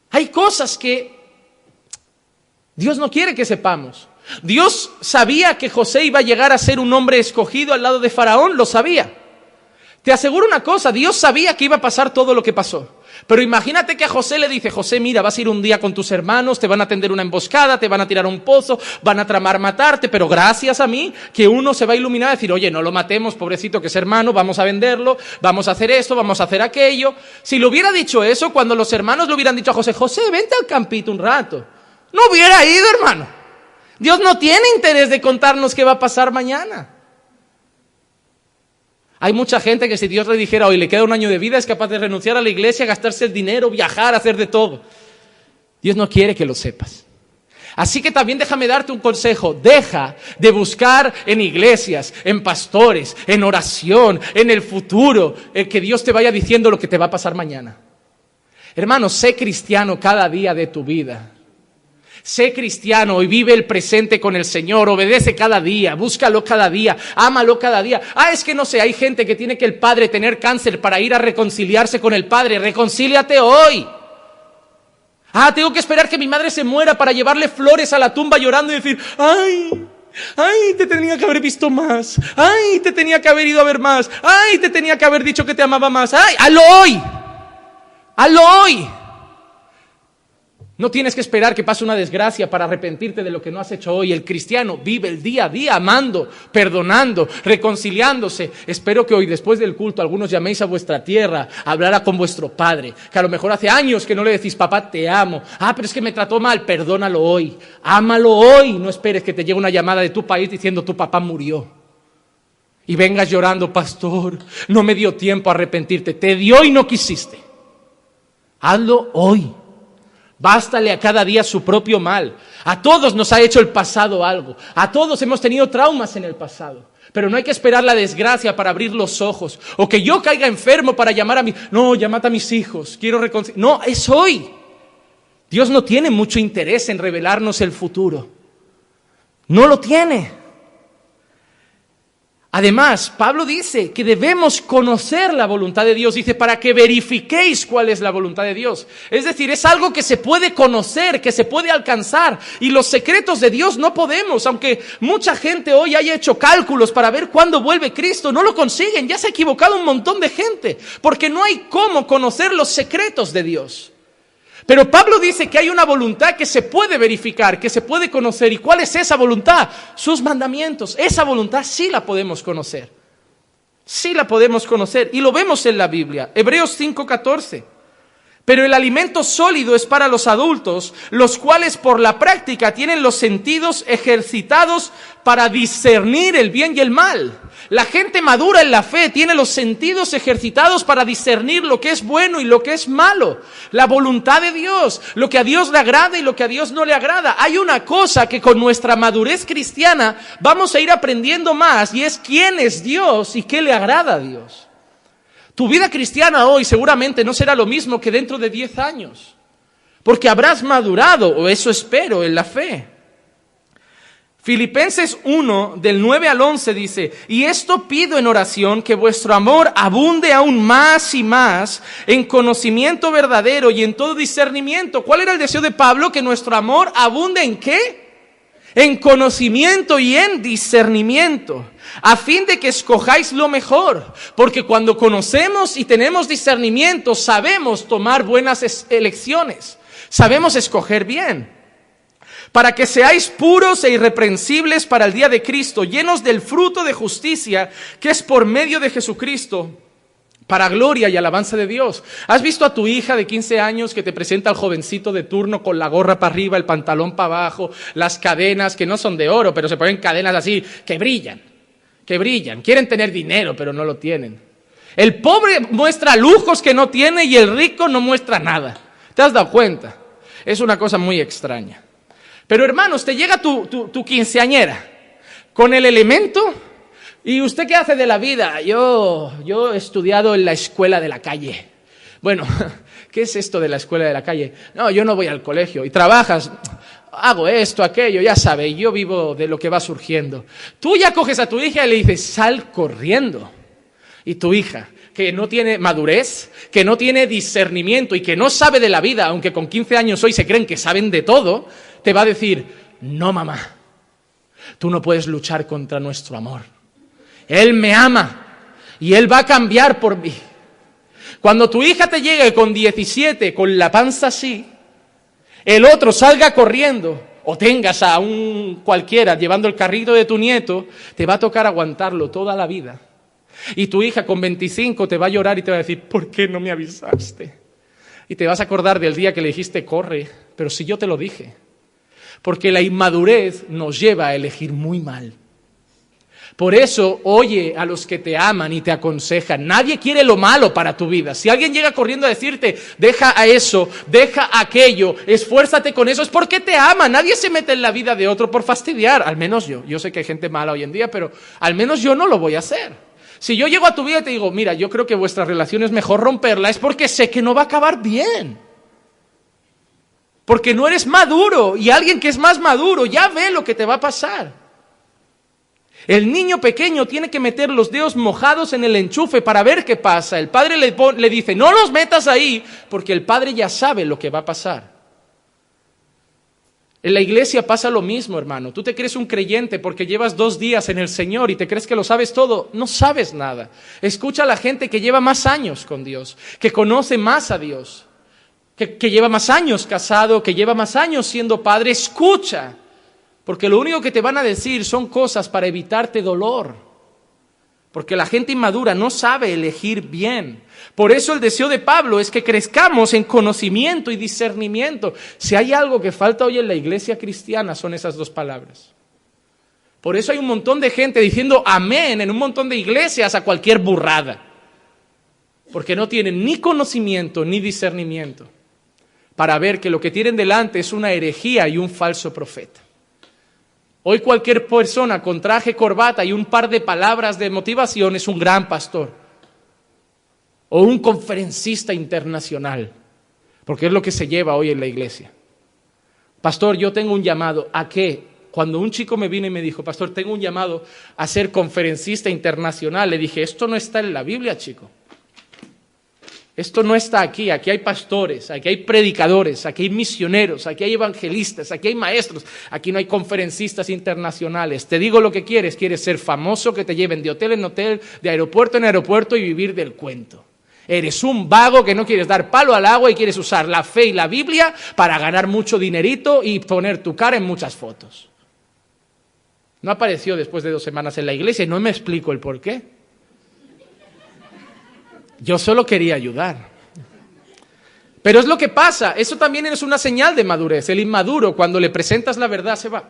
Hay cosas que Dios no quiere que sepamos. Dios sabía que José iba a llegar a ser un hombre escogido al lado de Faraón, lo sabía. Te aseguro una cosa, Dios sabía que iba a pasar todo lo que pasó. Pero imagínate que a José le dice, José, mira, vas a ir un día con tus hermanos, te van a tender una emboscada, te van a tirar a un pozo, van a tramar matarte, pero gracias a mí que uno se va a iluminar y decir, oye, no lo matemos, pobrecito que es hermano, vamos a venderlo, vamos a hacer esto, vamos a hacer aquello. Si le hubiera dicho eso, cuando los hermanos le hubieran dicho a José, José, vente al campito un rato, no hubiera ido, hermano. Dios no tiene interés de contarnos qué va a pasar mañana. Hay mucha gente que si Dios le dijera hoy le queda un año de vida es capaz de renunciar a la iglesia, gastarse el dinero, viajar, hacer de todo. Dios no quiere que lo sepas. Así que también déjame darte un consejo. Deja de buscar en iglesias, en pastores, en oración, en el futuro, que Dios te vaya diciendo lo que te va a pasar mañana. Hermano, sé cristiano cada día de tu vida. Sé cristiano y vive el presente con el Señor, obedece cada día, búscalo cada día, ámalo cada día. Es que no sé, hay gente que tiene que el padre tener cáncer para ir a reconciliarse con el padre. Reconcíliate hoy. Tengo que esperar que mi madre se muera para llevarle flores a la tumba llorando y decir, ay, te tenía que haber visto más, te tenía que haber ido a ver más, te tenía que haber dicho que te amaba más. Hazlo hoy. No tienes que esperar que pase una desgracia para arrepentirte de lo que no has hecho hoy. El cristiano vive el día a día amando, perdonando, reconciliándose. Espero que hoy, después del culto, algunos llaméis a vuestra tierra, a hablar con vuestro padre, que a lo mejor hace años que no le decís, papá, te amo. Pero es que me trató mal. Perdónalo hoy. Ámalo hoy. No esperes que te llegue una llamada de tu país diciendo, tu papá murió. Y vengas llorando, pastor, no me dio tiempo a arrepentirte. Te dio y no quisiste. Hazlo hoy. Bástale a cada día su propio mal. A todos nos ha hecho el pasado algo. A todos hemos tenido traumas en el pasado. Pero no hay que esperar la desgracia para abrir los ojos. O que yo caiga enfermo para llamar a no, llamad a mis hijos. Quiero reconciliar. No, es hoy. Dios no tiene mucho interés en revelarnos el futuro. No lo tiene. Además, Pablo dice que debemos conocer la voluntad de Dios. Dice, para que verifiquéis cuál es la voluntad de Dios. Es decir, es algo que se puede conocer, que se puede alcanzar. Y los secretos de Dios no podemos. Aunque mucha gente hoy haya hecho cálculos para ver cuándo vuelve Cristo, no lo consiguen. Ya se ha equivocado un montón de gente. Porque no hay cómo conocer los secretos de Dios. Pero Pablo dice que hay una voluntad que se puede verificar, que se puede conocer. ¿Y cuál es esa voluntad? Sus mandamientos. Esa voluntad sí la podemos conocer. Sí la podemos conocer. Y lo vemos en la Biblia. Hebreos 5:14. Pero el alimento sólido es para los adultos, los cuales por la práctica tienen los sentidos ejercitados para discernir el bien y el mal. La gente madura en la fe tiene los sentidos ejercitados para discernir lo que es bueno y lo que es malo. La voluntad de Dios, lo que a Dios le agrada y lo que a Dios no le agrada. Hay una cosa que con nuestra madurez cristiana vamos a ir aprendiendo más, y es quién es Dios y qué le agrada a Dios. Tu vida cristiana hoy seguramente no será lo mismo que dentro de 10 años, porque habrás madurado, o eso espero, en la fe. Filipenses 1, del 9 al 11 dice, y esto pido en oración, que vuestro amor abunde aún más y más en conocimiento verdadero y en todo discernimiento. ¿Cuál era el deseo de Pablo? Que nuestro amor abunde ¿en qué? En conocimiento y en discernimiento, a fin de que escojáis lo mejor, porque cuando conocemos y tenemos discernimiento, sabemos tomar buenas elecciones, sabemos escoger bien. Para que seáis puros e irreprensibles para el día de Cristo, llenos del fruto de justicia, que es por medio de Jesucristo, para gloria y alabanza de Dios. ¿Has visto a tu hija de 15 años que te presenta al jovencito de turno con la gorra para arriba, el pantalón para abajo, las cadenas que no son de oro, pero se ponen cadenas así, que brillan? Quieren tener dinero, pero no lo tienen. El pobre muestra lujos que no tiene y el rico no muestra nada. ¿Te has dado cuenta? Es una cosa muy extraña. Pero hermanos, te llega tu quinceañera con el elemento. ¿Y usted qué hace de la vida? Yo he estudiado en la escuela de la calle. Bueno, ¿qué es esto de la escuela de la calle? No, yo no voy al colegio. ¿Y trabajas? Hago esto, aquello, ya sabe, yo vivo de lo que va surgiendo. Tú ya coges a tu hija y le dices, sal corriendo. Y tu hija, que no tiene madurez, que no tiene discernimiento y que no sabe de la vida, aunque con 15 años hoy se creen que saben de todo, te va a decir, no mamá, tú no puedes luchar contra nuestro amor. Él me ama y Él va a cambiar por mí. Cuando tu hija te llegue con 17, con la panza así, el otro salga corriendo, o tengas a un cualquiera llevando el carrito de tu nieto, te va a tocar aguantarlo toda la vida. Y tu hija con 25 te va a llorar y te va a decir, ¿por qué no me avisaste? Y te vas a acordar del día que le dijiste, corre, pero si yo te lo dije. Porque la inmadurez nos lleva a elegir muy mal. Por eso, oye a los que te aman y te aconsejan. Nadie quiere lo malo para tu vida. Si alguien llega corriendo a decirte, deja a eso, deja aquello, esfuérzate con eso, es porque te ama. Nadie se mete en la vida de otro por fastidiar. Al menos yo. Yo sé que hay gente mala hoy en día, pero al menos yo no lo voy a hacer. Si yo llego a tu vida y te digo, mira, yo creo que vuestra relación es mejor romperla, es porque sé que no va a acabar bien. Porque no eres maduro, y alguien que es más maduro ya ve lo que te va a pasar. El niño pequeño tiene que meter los dedos mojados en el enchufe para ver qué pasa. El padre le dice, no los metas ahí, porque el padre ya sabe lo que va a pasar. En la iglesia pasa lo mismo, hermano. Tú te crees un creyente porque llevas 2 días en el Señor y te crees que lo sabes todo. No sabes nada. Escucha a la gente que lleva más años con Dios, que conoce más a Dios, que lleva más años casado, que lleva más años siendo padre. Escucha. Porque lo único que te van a decir son cosas para evitarte dolor. Porque la gente inmadura no sabe elegir bien. Por eso el deseo de Pablo es que crezcamos en conocimiento y discernimiento. Si hay algo que falta hoy en la iglesia cristiana, son esas 2 palabras. Por eso hay un montón de gente diciendo amén en un montón de iglesias a cualquier burrada. Porque no tienen ni conocimiento ni discernimiento. para ver que lo que tienen delante es una herejía y un falso profeta. Hoy cualquier persona con traje, corbata y un par de palabras de motivación es un gran pastor o un conferencista internacional, porque es lo que se lleva hoy en la iglesia. Pastor, yo tengo un llamado. ¿A qué? Cuando un chico me vino y me dijo, pastor, tengo un llamado a ser conferencista internacional, le dije, esto no está en la Biblia, chico. Esto no está aquí. Aquí hay pastores, aquí hay predicadores, aquí hay misioneros, aquí hay evangelistas, aquí hay maestros. Aquí no hay conferencistas internacionales. Te digo lo que quieres ser famoso, que te lleven de hotel en hotel, de aeropuerto en aeropuerto y vivir del cuento. Eres un vago que no quieres dar palo al agua y quieres usar la fe y la Biblia para ganar mucho dinerito y poner tu cara en muchas fotos. No apareció después de 2 semanas en la iglesia y no me explico el por qué. Yo solo quería ayudar. Pero es lo que pasa, eso también es una señal de madurez. El inmaduro, cuando le presentas la verdad, se va.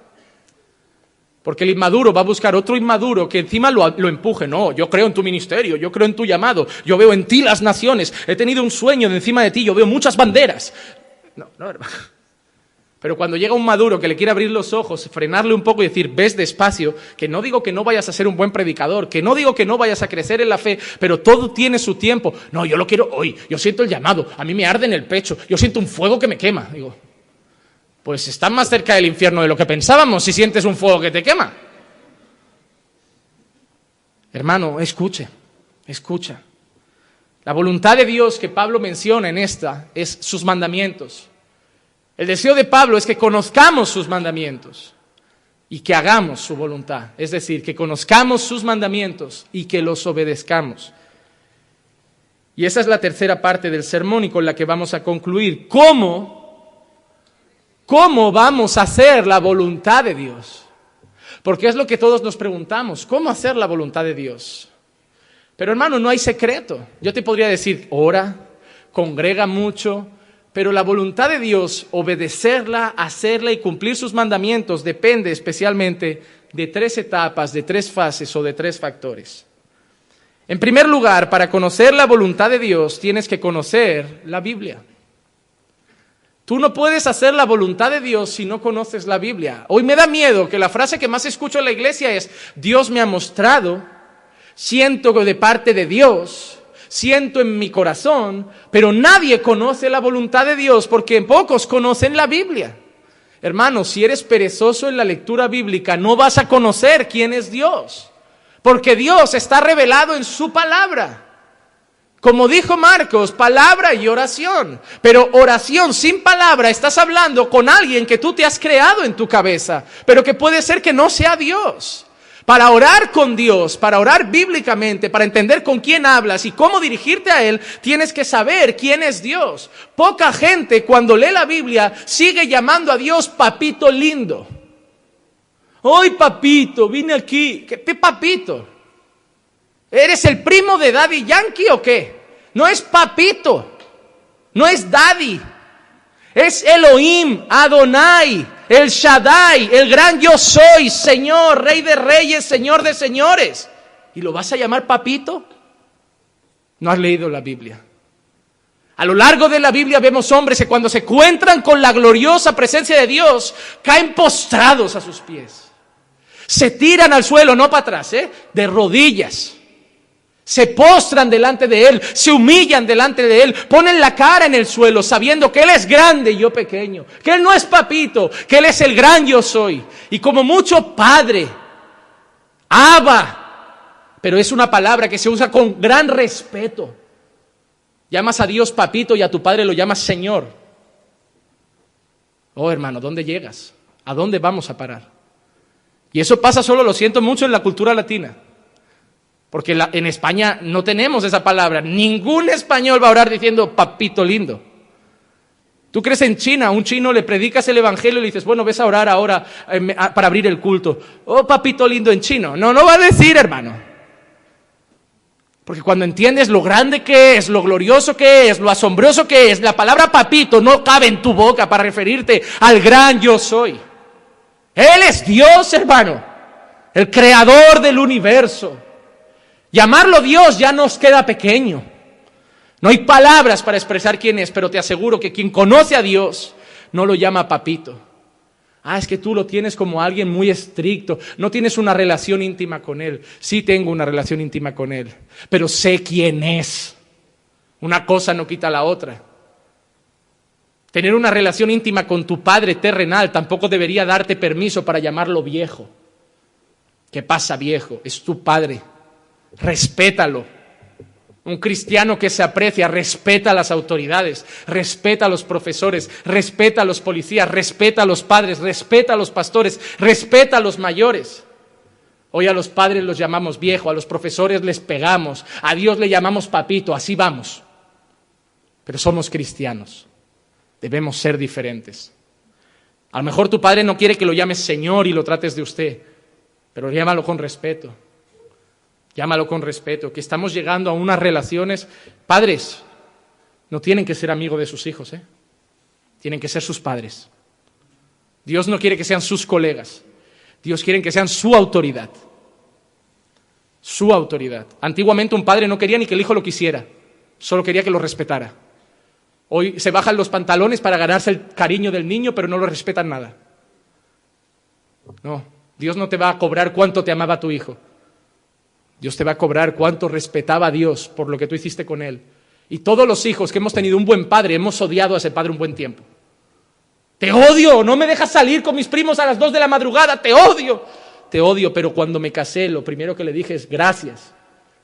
Porque el inmaduro va a buscar otro inmaduro que encima lo empuje. No, yo creo en tu ministerio, yo creo en tu llamado, yo veo en ti las naciones, he tenido un sueño de encima de ti, yo veo muchas banderas. No, hermano. Pero cuando llega un maduro que le quiere abrir los ojos, frenarle un poco y decir, ves despacio, que no digo que no vayas a ser un buen predicador, que no digo que no vayas a crecer en la fe, pero todo tiene su tiempo. No, yo lo quiero hoy, yo siento el llamado, a mí me arde en el pecho, yo siento un fuego que me quema. Digo, pues estás más cerca del infierno de lo que pensábamos si sientes un fuego que te quema. Hermano, escucha. La voluntad de Dios que Pablo menciona en esta es sus mandamientos. El deseo de Pablo es que conozcamos sus mandamientos y que hagamos su voluntad. Es decir, que conozcamos sus mandamientos y que los obedezcamos. Y esa es la tercera parte del sermón y con la que vamos a concluir. ¿Cómo vamos a hacer la voluntad de Dios? Porque es lo que todos nos preguntamos. ¿Cómo hacer la voluntad de Dios? Pero hermano, no hay secreto. Yo te podría decir, ora, congrega mucho. Pero la voluntad de Dios, obedecerla, hacerla y cumplir sus mandamientos depende especialmente de 3 etapas, de 3 fases o de 3 factores. En primer lugar, para conocer la voluntad de Dios tienes que conocer la Biblia. Tú no puedes hacer la voluntad de Dios si no conoces la Biblia. Hoy me da miedo que la frase que más escucho en la iglesia es, Dios me ha mostrado, siento de parte de Dios, siento en mi corazón, pero nadie conoce la voluntad de Dios porque pocos conocen la Biblia. Hermano, si eres perezoso en la lectura bíblica, no vas a conocer quién es Dios, porque Dios está revelado en su palabra. Como dijo Marcos, palabra y oración. Pero oración sin palabra, estás hablando con alguien que tú te has creado en tu cabeza, pero que puede ser que no sea Dios. Para orar con Dios, para orar bíblicamente, para entender con quién hablas y cómo dirigirte a Él, tienes que saber quién es Dios. Poca gente cuando lee la Biblia sigue llamando a Dios papito lindo. Hoy papito, vine aquí. ¿Qué papito? ¿Eres el primo de Daddy Yankee o qué? No es papito, no es Daddy. Es Elohim, Adonai, el Shaddai, el gran yo soy, Señor, Rey de reyes, Señor de señores. ¿Y lo vas a llamar papito? No has leído la Biblia. A lo largo de la Biblia vemos hombres que cuando se encuentran con la gloriosa presencia de Dios, caen postrados a sus pies. Se tiran al suelo, no para atrás, de rodillas. Se postran delante de Él, se humillan delante de Él, ponen la cara en el suelo sabiendo que Él es grande y yo pequeño, que Él no es papito, que Él es el gran yo soy. Y como mucho Padre, Abba, pero es una palabra que se usa con gran respeto. Llamas a Dios papito y a tu Padre lo llamas Señor. Oh hermano, ¿dónde llegas? ¿A dónde vamos a parar? Y eso pasa solo, lo siento mucho, en la cultura latina. Porque en España no tenemos esa palabra. Ningún español va a orar diciendo papito lindo. Tú crees en China, a un chino le predicas el evangelio y le dices, bueno, ves a orar ahora para abrir el culto. Oh, papito lindo en chino. No va a decir, hermano. Porque cuando entiendes lo grande que es, lo glorioso que es, lo asombroso que es, la palabra papito no cabe en tu boca para referirte al gran yo soy. Él es Dios, hermano, el creador del universo. Llamarlo Dios ya nos queda pequeño. No hay palabras para expresar quién es, pero te aseguro que quien conoce a Dios no lo llama papito. Es que tú lo tienes como alguien muy estricto, no tienes una relación íntima con Él. Sí tengo una relación íntima con Él, pero sé quién es. Una cosa no quita la otra. Tener una relación íntima con tu Padre terrenal tampoco debería darte permiso para llamarlo viejo. ¿Qué pasa, viejo? Es tu Padre. Respétalo. Un cristiano que se aprecia respeta a las autoridades, respeta a los profesores, respeta a los policías, respeta a los padres, respeta a los pastores, respeta a los mayores. Hoy a los padres los llamamos viejo, a los profesores les pegamos, a Dios le llamamos papito, así vamos. Pero somos cristianos, debemos ser diferentes. A lo mejor tu padre no quiere que lo llames Señor y lo trates de usted, pero llámalo con respeto. Llámalo con respeto, que estamos llegando a unas relaciones. Padres no tienen que ser amigos de sus hijos, tienen que ser sus padres. Dios no quiere que sean sus colegas, Dios quiere que sean su autoridad. Su autoridad. Antiguamente un padre no quería ni que el hijo lo quisiera, solo quería que lo respetara. Hoy se bajan los pantalones para ganarse el cariño del niño, pero no lo respetan nada. No, Dios no te va a cobrar cuánto te amaba tu hijo. Dios te va a cobrar cuánto respetaba a Dios por lo que tú hiciste con Él. Y todos los hijos que hemos tenido un buen padre, hemos odiado a ese padre un buen tiempo. Te odio, no me dejas salir con mis primos a las 2 de la madrugada, te odio. Te odio, pero cuando me casé, lo primero que le dije es gracias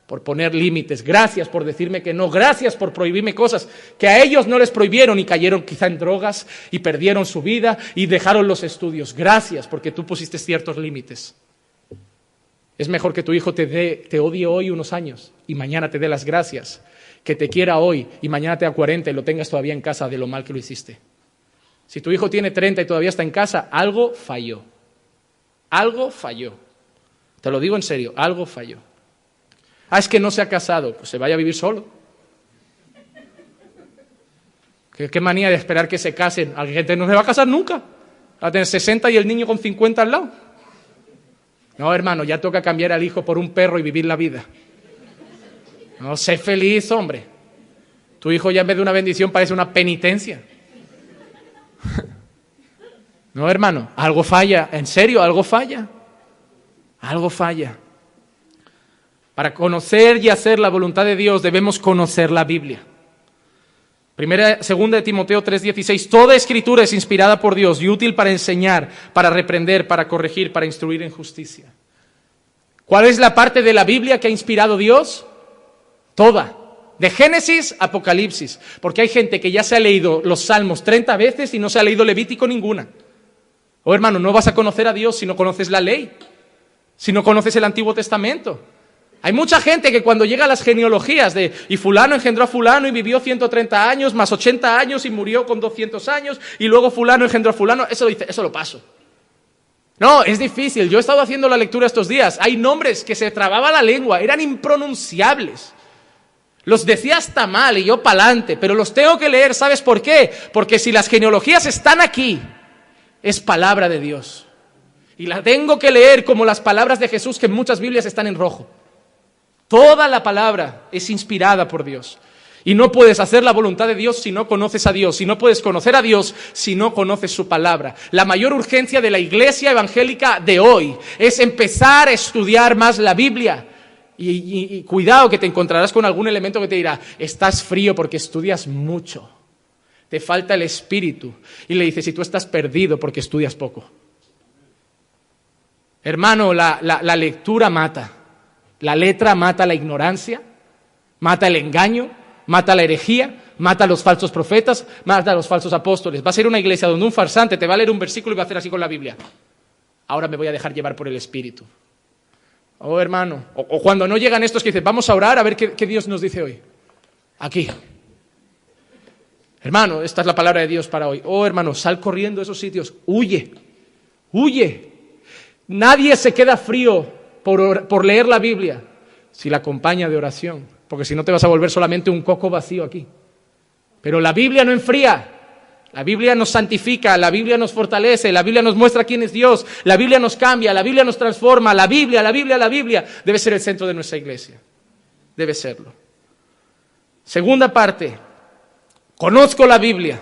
por poner límites, gracias por decirme que no, gracias por prohibirme cosas que a ellos no les prohibieron y cayeron quizá en drogas y perdieron su vida y dejaron los estudios. Gracias porque tú pusiste ciertos límites. Es mejor que tu hijo te odie hoy unos años y mañana te dé las gracias, que te quiera hoy y mañana te da 40 y lo tengas todavía en casa de lo mal que lo hiciste. Si tu hijo tiene 30 y todavía está en casa, algo falló. Algo falló. Te lo digo en serio, algo falló. Es que no se ha casado, pues se vaya a vivir solo. ¿Qué manía de esperar que se casen? La gente no se va a casar nunca. Va a tener 60 y el niño con 50 al lado. No, hermano, ya toca cambiar al hijo por un perro y vivir la vida. No, sé feliz, hombre. Tu hijo ya en vez de una bendición parece una penitencia. No, hermano, algo falla. En serio, algo falla. Algo falla. Para conocer y hacer la voluntad de Dios debemos conocer la Biblia. Segunda de Timoteo 3:16, toda escritura es inspirada por Dios y útil para enseñar, para reprender, para corregir, para instruir en justicia. ¿Cuál es la parte de la Biblia que ha inspirado Dios? Toda. De Génesis a Apocalipsis. Porque hay gente que ya se ha leído los Salmos 30 veces y no se ha leído Levítico ninguna. Hermano, no vas a conocer a Dios si no conoces la ley, si no conoces el Antiguo Testamento. Hay mucha gente que cuando llega a las genealogías de y fulano engendró a fulano y vivió 130 años más 80 años y murió con 200 años y luego fulano engendró a fulano, eso lo paso. No, es difícil. Yo he estado haciendo la lectura estos días. Hay nombres que se trababa la lengua, eran impronunciables. Los decía hasta mal y yo pa'lante, pero los tengo que leer. ¿Sabes por qué? Porque si las genealogías están aquí, es palabra de Dios. Y la tengo que leer como las palabras de Jesús que en muchas Biblias están en rojo. Toda la palabra es inspirada por Dios. Y no puedes hacer la voluntad de Dios si no conoces a Dios. Y no puedes conocer a Dios si no conoces su palabra. La mayor urgencia de la iglesia evangélica de hoy es empezar a estudiar más la Biblia. Y cuidado que te encontrarás con algún elemento que te dirá, estás frío porque estudias mucho. Te falta el espíritu. Y le dices, si tú estás perdido porque estudias poco. Hermano, la lectura mata. La letra mata la ignorancia, mata el engaño, mata la herejía, mata a los falsos profetas, mata a los falsos apóstoles. Va a ser una iglesia donde un farsante te va a leer un versículo y va a hacer así con la Biblia. Ahora me voy a dejar llevar por el Espíritu. Oh, hermano. O cuando no llegan estos que dicen, vamos a orar a ver qué Dios nos dice hoy. Aquí. Hermano, esta es la palabra de Dios para hoy. Oh, hermano, sal corriendo a esos sitios. Huye. Huye. Nadie se queda frío por leer la Biblia, si la acompaña de oración, porque si no te vas a volver solamente un coco vacío aquí. Pero la Biblia no enfría, la Biblia nos santifica, la Biblia nos fortalece, la Biblia nos muestra quién es Dios, la Biblia nos cambia, la Biblia nos transforma, la Biblia debe ser el centro de nuestra iglesia, debe serlo. Segunda parte, conozco la Biblia.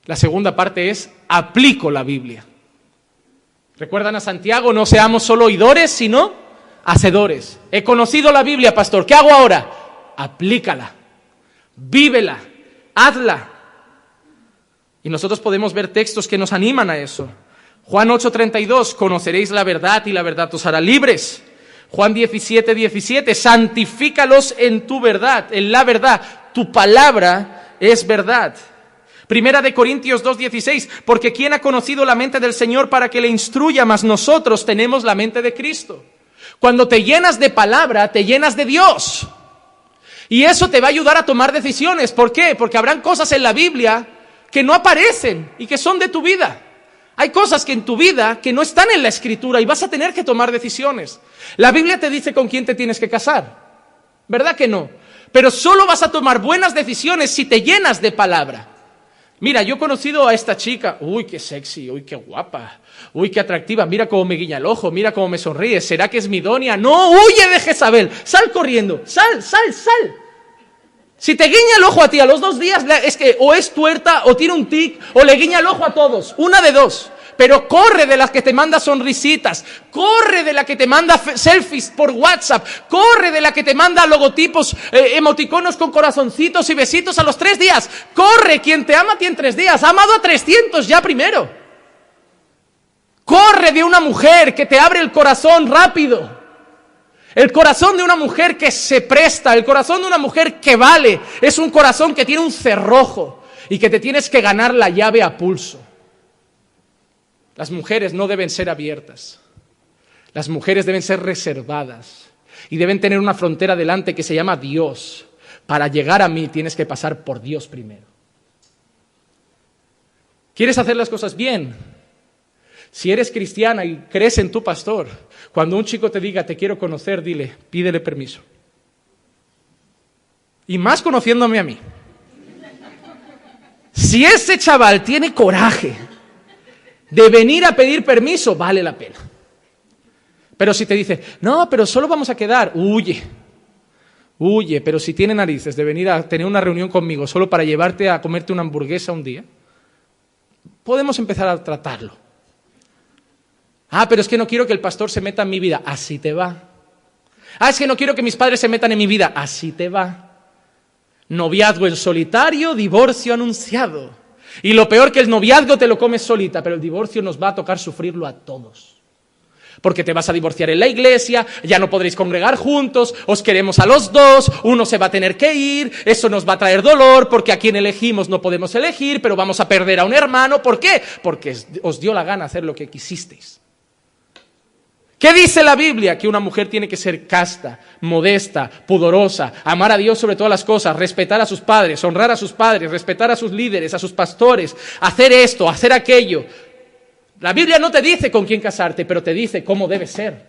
La segunda parte es, aplico la Biblia. ¿Recuerdan a Santiago? No seamos solo oidores, sino hacedores. He conocido la Biblia, pastor. ¿Qué hago ahora? Aplícala, vívela, hazla. Y nosotros podemos ver textos que nos animan a eso. Juan 8:32, conoceréis la verdad y la verdad os hará libres. Juan 17:17, santifícalos en tu verdad, en la verdad. Tu palabra es verdad. Primera de Corintios 2:16, porque ¿quién ha conocido la mente del Señor para que le instruya? Mas nosotros tenemos la mente de Cristo. Cuando te llenas de palabra, te llenas de Dios. Y eso te va a ayudar a tomar decisiones. ¿Por qué? Porque habrán cosas en la Biblia que no aparecen y que son de tu vida. Hay cosas que en tu vida que no están en la Escritura y vas a tener que tomar decisiones. La Biblia te dice con quién te tienes que casar, ¿verdad que no? Pero solo vas a tomar buenas decisiones si te llenas de palabra. Mira, yo he conocido a esta chica, uy, qué sexy, uy, qué guapa, uy, qué atractiva, mira cómo me guiña el ojo, mira cómo me sonríe, ¿será que es mi donia? No, huye de Jezabel, sal corriendo, sal. Si te guiña el ojo a ti a los 2 días, es que o es tuerta, o tiene un tic, o le guiña el ojo a todos, una de dos. Pero corre de las que te manda sonrisitas, corre de la que te manda selfies por WhatsApp, corre de la que te manda logotipos, emoticonos con corazoncitos y besitos a los 3 días. Corre, quien te ama a ti en 3 días, ha amado a 300 ya primero. Corre de una mujer que te abre el corazón rápido. El corazón de una mujer que se presta, el corazón de una mujer que vale, es un corazón que tiene un cerrojo y que te tienes que ganar la llave a pulso. Las mujeres no deben ser abiertas. Las mujeres deben ser reservadas y deben tener una frontera delante que se llama Dios. Para llegar a mí tienes que pasar por Dios primero. ¿Quieres hacer las cosas bien? Si eres cristiana y crees en tu pastor, cuando un chico te diga te quiero conocer, dile, pídele permiso. Y más conociéndome a mí. Si ese chaval tiene coraje de venir a pedir permiso, vale la pena. Pero si te dice, no, pero solo vamos a quedar, huye, pero si tiene narices de venir a tener una reunión conmigo solo para llevarte a comerte una hamburguesa un día, podemos empezar a tratarlo. Pero es que no quiero que el pastor se meta en mi vida, así te va. Es que no quiero que mis padres se metan en mi vida, así te va. Noviazgo en solitario, divorcio anunciado. Y lo peor que el noviazgo te lo comes solita, pero el divorcio nos va a tocar sufrirlo a todos. Porque te vas a divorciar en la iglesia, ya no podréis congregar juntos, os queremos a los dos, uno se va a tener que ir, eso nos va a traer dolor, porque a quien elegimos no podemos elegir, pero vamos a perder a un hermano. ¿Por qué? Porque os dio la gana hacer lo que quisisteis. ¿Qué dice la Biblia? Que una mujer tiene que ser casta, modesta, pudorosa, amar a Dios sobre todas las cosas, respetar a sus padres, honrar a sus padres, respetar a sus líderes, a sus pastores, hacer esto, hacer aquello. La Biblia no te dice con quién casarte, pero te dice cómo debe ser.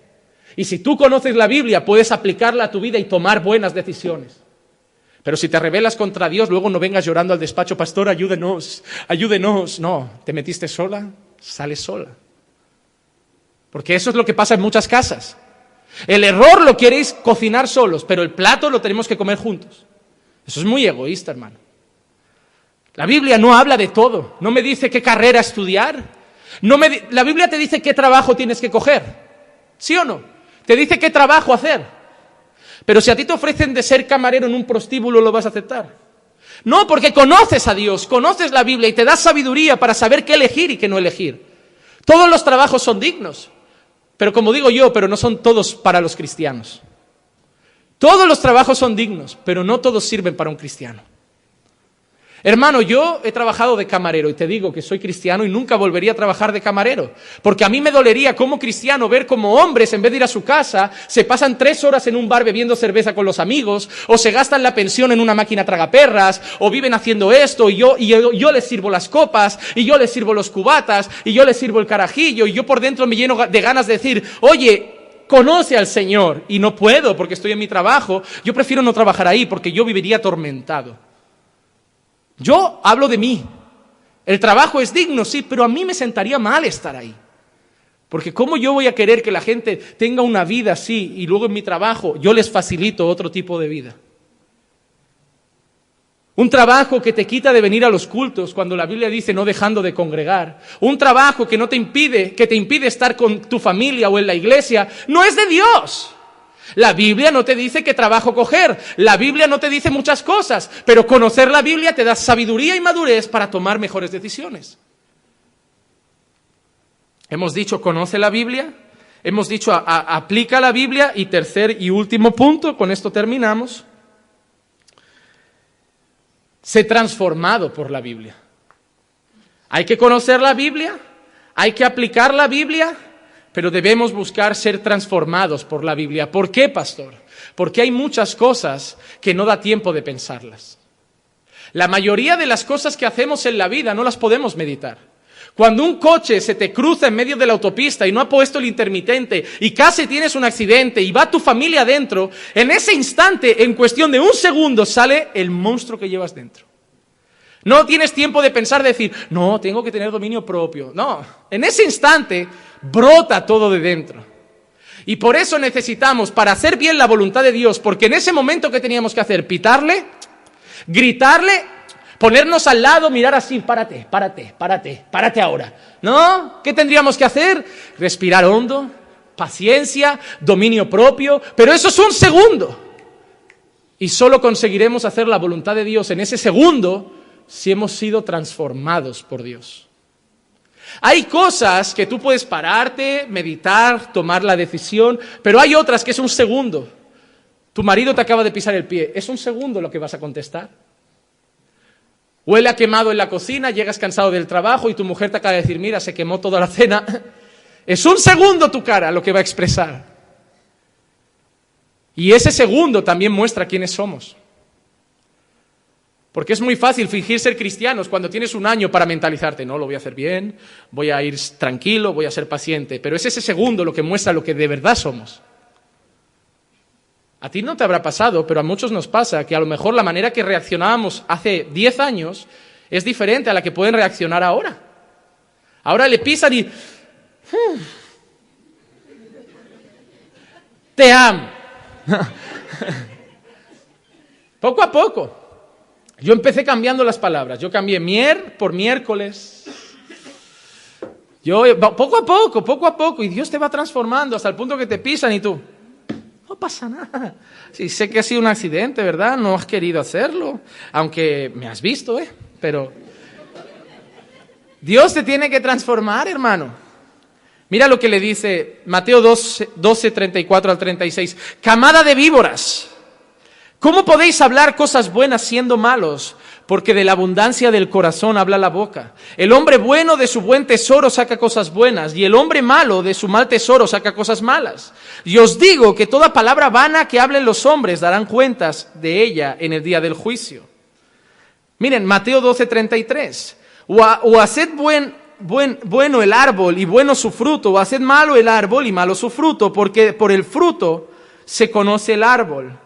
Y si tú conoces la Biblia, puedes aplicarla a tu vida y tomar buenas decisiones. Pero si te rebelas contra Dios, luego no vengas llorando al despacho, pastor, ayúdenos. No, te metiste sola, sales sola. Porque eso es lo que pasa en muchas casas. El error lo queréis cocinar solos, pero el plato lo tenemos que comer juntos. Eso es muy egoísta, hermano. La Biblia no habla de todo. No me dice qué carrera estudiar. La Biblia te dice qué trabajo tienes que coger. ¿Sí o no? Te dice qué trabajo hacer. Pero si a ti te ofrecen de ser camarero en un prostíbulo, ¿lo vas a aceptar? No, porque conoces a Dios, conoces la Biblia y te das sabiduría para saber qué elegir y qué no elegir. Todos los trabajos son dignos. Pero como digo yo, pero no son todos para los cristianos. Todos los trabajos son dignos, pero no todos sirven para un cristiano. Hermano, yo he trabajado de camarero y te digo que soy cristiano y nunca volvería a trabajar de camarero. Porque a mí me dolería como cristiano ver como hombres, en vez de ir a su casa, se pasan 3 horas en un bar bebiendo cerveza con los amigos, o se gastan la pensión en una máquina tragaperras, o viven haciendo esto, y yo les sirvo las copas, y yo les sirvo los cubatas, y yo les sirvo el carajillo, y yo por dentro me lleno de ganas de decir, oye, conoce al Señor, y no puedo porque estoy en mi trabajo. Yo prefiero no trabajar ahí porque yo viviría atormentado. Yo hablo de mí. El trabajo es digno, sí, pero a mí me sentaría mal estar ahí. Porque ¿cómo yo voy a querer que la gente tenga una vida así y luego en mi trabajo yo les facilito otro tipo de vida? Un trabajo que te quita de venir a los cultos cuando la Biblia dice no dejando de congregar. Un trabajo que te impide estar con tu familia o en la iglesia, no es de Dios. La Biblia no te dice qué trabajo coger. La Biblia no te dice muchas cosas. Pero conocer la Biblia te da sabiduría y madurez para tomar mejores decisiones. Hemos dicho, conoce la Biblia. Hemos dicho, aplica la Biblia. Y tercer y último punto, con esto terminamos. Sé transformado por la Biblia. Hay que conocer la Biblia, hay que aplicar la Biblia, pero debemos buscar ser transformados por la Biblia. ¿Por qué, pastor? Porque hay muchas cosas que no da tiempo de pensarlas. La mayoría de las cosas que hacemos en la vida no las podemos meditar. Cuando un coche se te cruza en medio de la autopista y no ha puesto el intermitente y casi tienes un accidente y va tu familia adentro, en ese instante, en cuestión de un segundo, sale el monstruo que llevas dentro. No tienes tiempo de pensar, de decir, no, tengo que tener dominio propio. No, en ese instante brota todo de dentro. Y por eso necesitamos, para hacer bien la voluntad de Dios, porque en ese momento que teníamos que hacer, pitarle, gritarle, ponernos al lado, mirar así, párate ahora. ¿No? ¿Qué tendríamos que hacer? Respirar hondo, paciencia, dominio propio, pero eso es un segundo. Y solo conseguiremos hacer la voluntad de Dios en ese segundo si hemos sido transformados por Dios. Hay cosas que tú puedes pararte, meditar, tomar la decisión, pero hay otras que es un segundo. Tu marido te acaba de pisar el pie, es un segundo lo que vas a contestar. Huele a quemado en la cocina, llegas cansado del trabajo y tu mujer te acaba de decir, mira, se quemó toda la cena. Es un segundo tu cara lo que va a expresar. Y ese segundo también muestra quiénes somos. Porque es muy fácil fingir ser cristianos cuando tienes un año para mentalizarte. No, lo voy a hacer bien, voy a ir tranquilo, voy a ser paciente. Pero es ese segundo lo que muestra lo que de verdad somos. A ti no te habrá pasado, pero a muchos nos pasa que a lo mejor la manera que reaccionábamos hace 10 años es diferente a la que pueden reaccionar ahora. Ahora le pisan y... Te amo. Poco a poco. Yo empecé cambiando las palabras. Yo cambié mier por miércoles. Poco a poco. Y Dios te va transformando hasta el punto que te pisan y tú... No pasa nada. Sí, sé que ha sido un accidente, ¿verdad? No has querido hacerlo. Aunque me has visto, Pero Dios te tiene que transformar, hermano. Mira lo que le dice Mateo 12, 34 al 36. Camada de víboras, ¿cómo podéis hablar cosas buenas siendo malos? Porque de la abundancia del corazón habla la boca. El hombre bueno de su buen tesoro saca cosas buenas, y el hombre malo de su mal tesoro saca cosas malas. Y os digo que toda palabra vana que hablen los hombres darán cuentas de ella en el día del juicio. Miren, Mateo 12:33. O haced bueno el árbol y bueno su fruto, o haced malo el árbol y malo su fruto, porque por el fruto se conoce el árbol.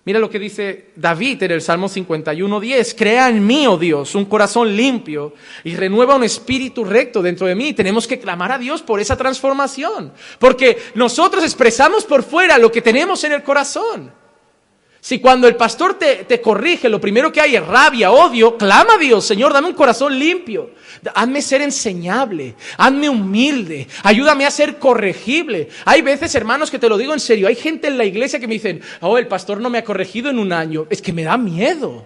Mira lo que dice David en el Salmo 51:10. Crea en mí, oh Dios, un corazón limpio y renueva un espíritu recto dentro de mí. Tenemos que clamar a Dios por esa transformación, porque nosotros expresamos por fuera lo que tenemos en el corazón. Si cuando el pastor te corrige, lo primero que hay es rabia, odio, clama a Dios, Señor, dame un corazón limpio. Hazme ser enseñable, hazme humilde, ayúdame a ser corregible. Hay veces, hermanos, que te lo digo en serio, hay gente en la iglesia que me dicen, el pastor no me ha corregido en un año. Es que me da miedo.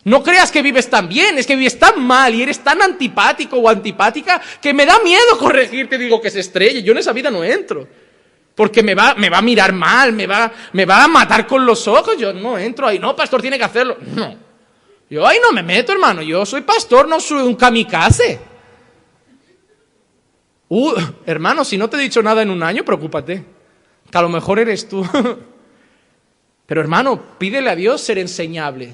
No creas que vives tan bien, es que vives tan mal y eres tan antipático o antipática que me da miedo corregirte, digo que se estrelle. Yo en esa vida no entro. Porque me va a mirar mal, me va a matar con los ojos. Yo no entro ahí. No, pastor, tiene que hacerlo. No. Yo ahí no me meto, hermano. Yo soy pastor, no soy un kamikaze. Hermano, si no te he dicho nada en un año, preocúpate. Que a lo mejor eres tú. Pero hermano, pídele a Dios ser enseñable.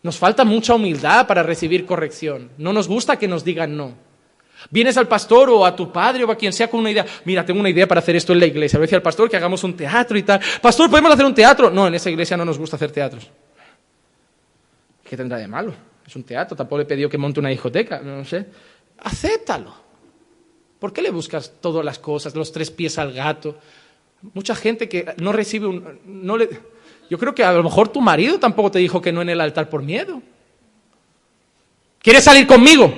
Nos falta mucha humildad para recibir corrección. No nos gusta que nos digan no. Vienes al pastor o a tu padre o a quien sea con una idea. Mira, tengo una idea para hacer esto en la iglesia. Le decía al pastor que hagamos un teatro y tal. Pastor, ¿podemos hacer un teatro? No, en esa iglesia no nos gusta hacer teatros. ¿Qué tendrá de malo? Es un teatro, tampoco le he pedido que monte una discoteca, no sé. Acéptalo. ¿Por qué le buscas todas las cosas, los 3 pies al gato? Mucha gente que no recibe Yo creo que a lo mejor tu marido tampoco te dijo que no en el altar por miedo. ¿Quieres salir conmigo?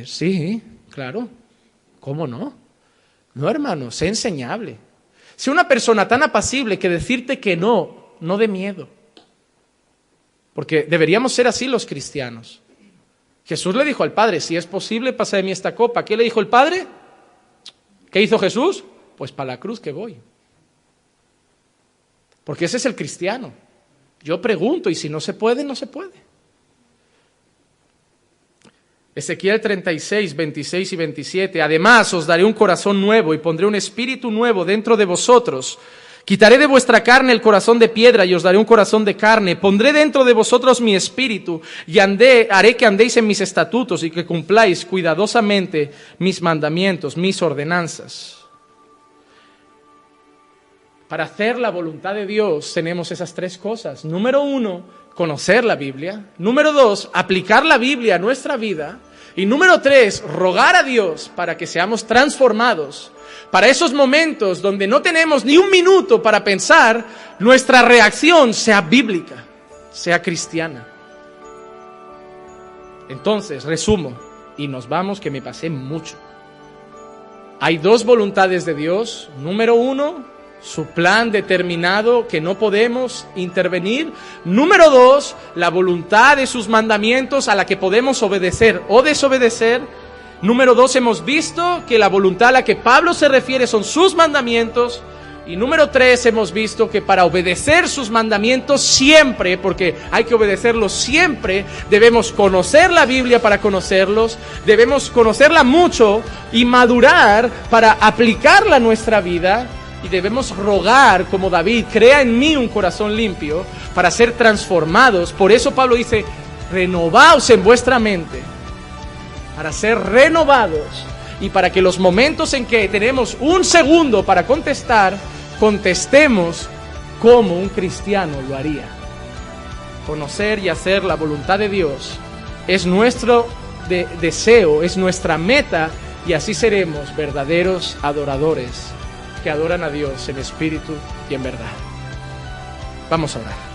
Sí, claro. ¿Cómo no? No, hermano, sé enseñable. Sé una persona tan apacible que decirte que no dé miedo. Porque deberíamos ser así los cristianos. Jesús le dijo al Padre, si es posible, pasa de mí esta copa. ¿Qué le dijo el Padre? ¿Qué hizo Jesús? Pues para la cruz que voy. Porque ese es el cristiano. Yo pregunto, y si no se puede, no se puede. Ezequiel 36, 26 y 27. Además os daré un corazón nuevo y pondré un espíritu nuevo dentro de vosotros. Quitaré de vuestra carne el corazón de piedra y os daré un corazón de carne. Pondré dentro de vosotros mi espíritu y haré que andéis en mis estatutos y que cumpláis cuidadosamente mis mandamientos, mis ordenanzas. Para hacer la voluntad de Dios tenemos esas tres cosas. Número 1, conocer la Biblia. Número 2, aplicar la Biblia a nuestra vida. Y número 3, rogar a Dios para que seamos transformados. Para esos momentos donde no tenemos ni un minuto para pensar, nuestra reacción sea bíblica, sea cristiana. Entonces, resumo, y nos vamos, que me pasé mucho. Hay dos voluntades de Dios. Número 1, su plan determinado que no podemos intervenir. Número 2, la voluntad de sus mandamientos a la que podemos obedecer o desobedecer. Número 2, hemos visto que la voluntad a la que Pablo se refiere son sus mandamientos. Y número 3, hemos visto que para obedecer sus mandamientos siempre, porque hay que obedecerlos siempre, debemos conocer la Biblia para conocerlos, debemos conocerla mucho y madurar para aplicarla a nuestra vida. Y debemos rogar como David, crea en mí un corazón limpio para ser transformados. Por eso Pablo dice, renovaos en vuestra mente, para ser renovados y para que los momentos en que tenemos un segundo para contestar, contestemos como un cristiano lo haría. Conocer y hacer la voluntad de Dios es nuestro deseo, es nuestra meta, y así seremos verdaderos adoradores que adoran a Dios en espíritu y en verdad. Vamos a orar.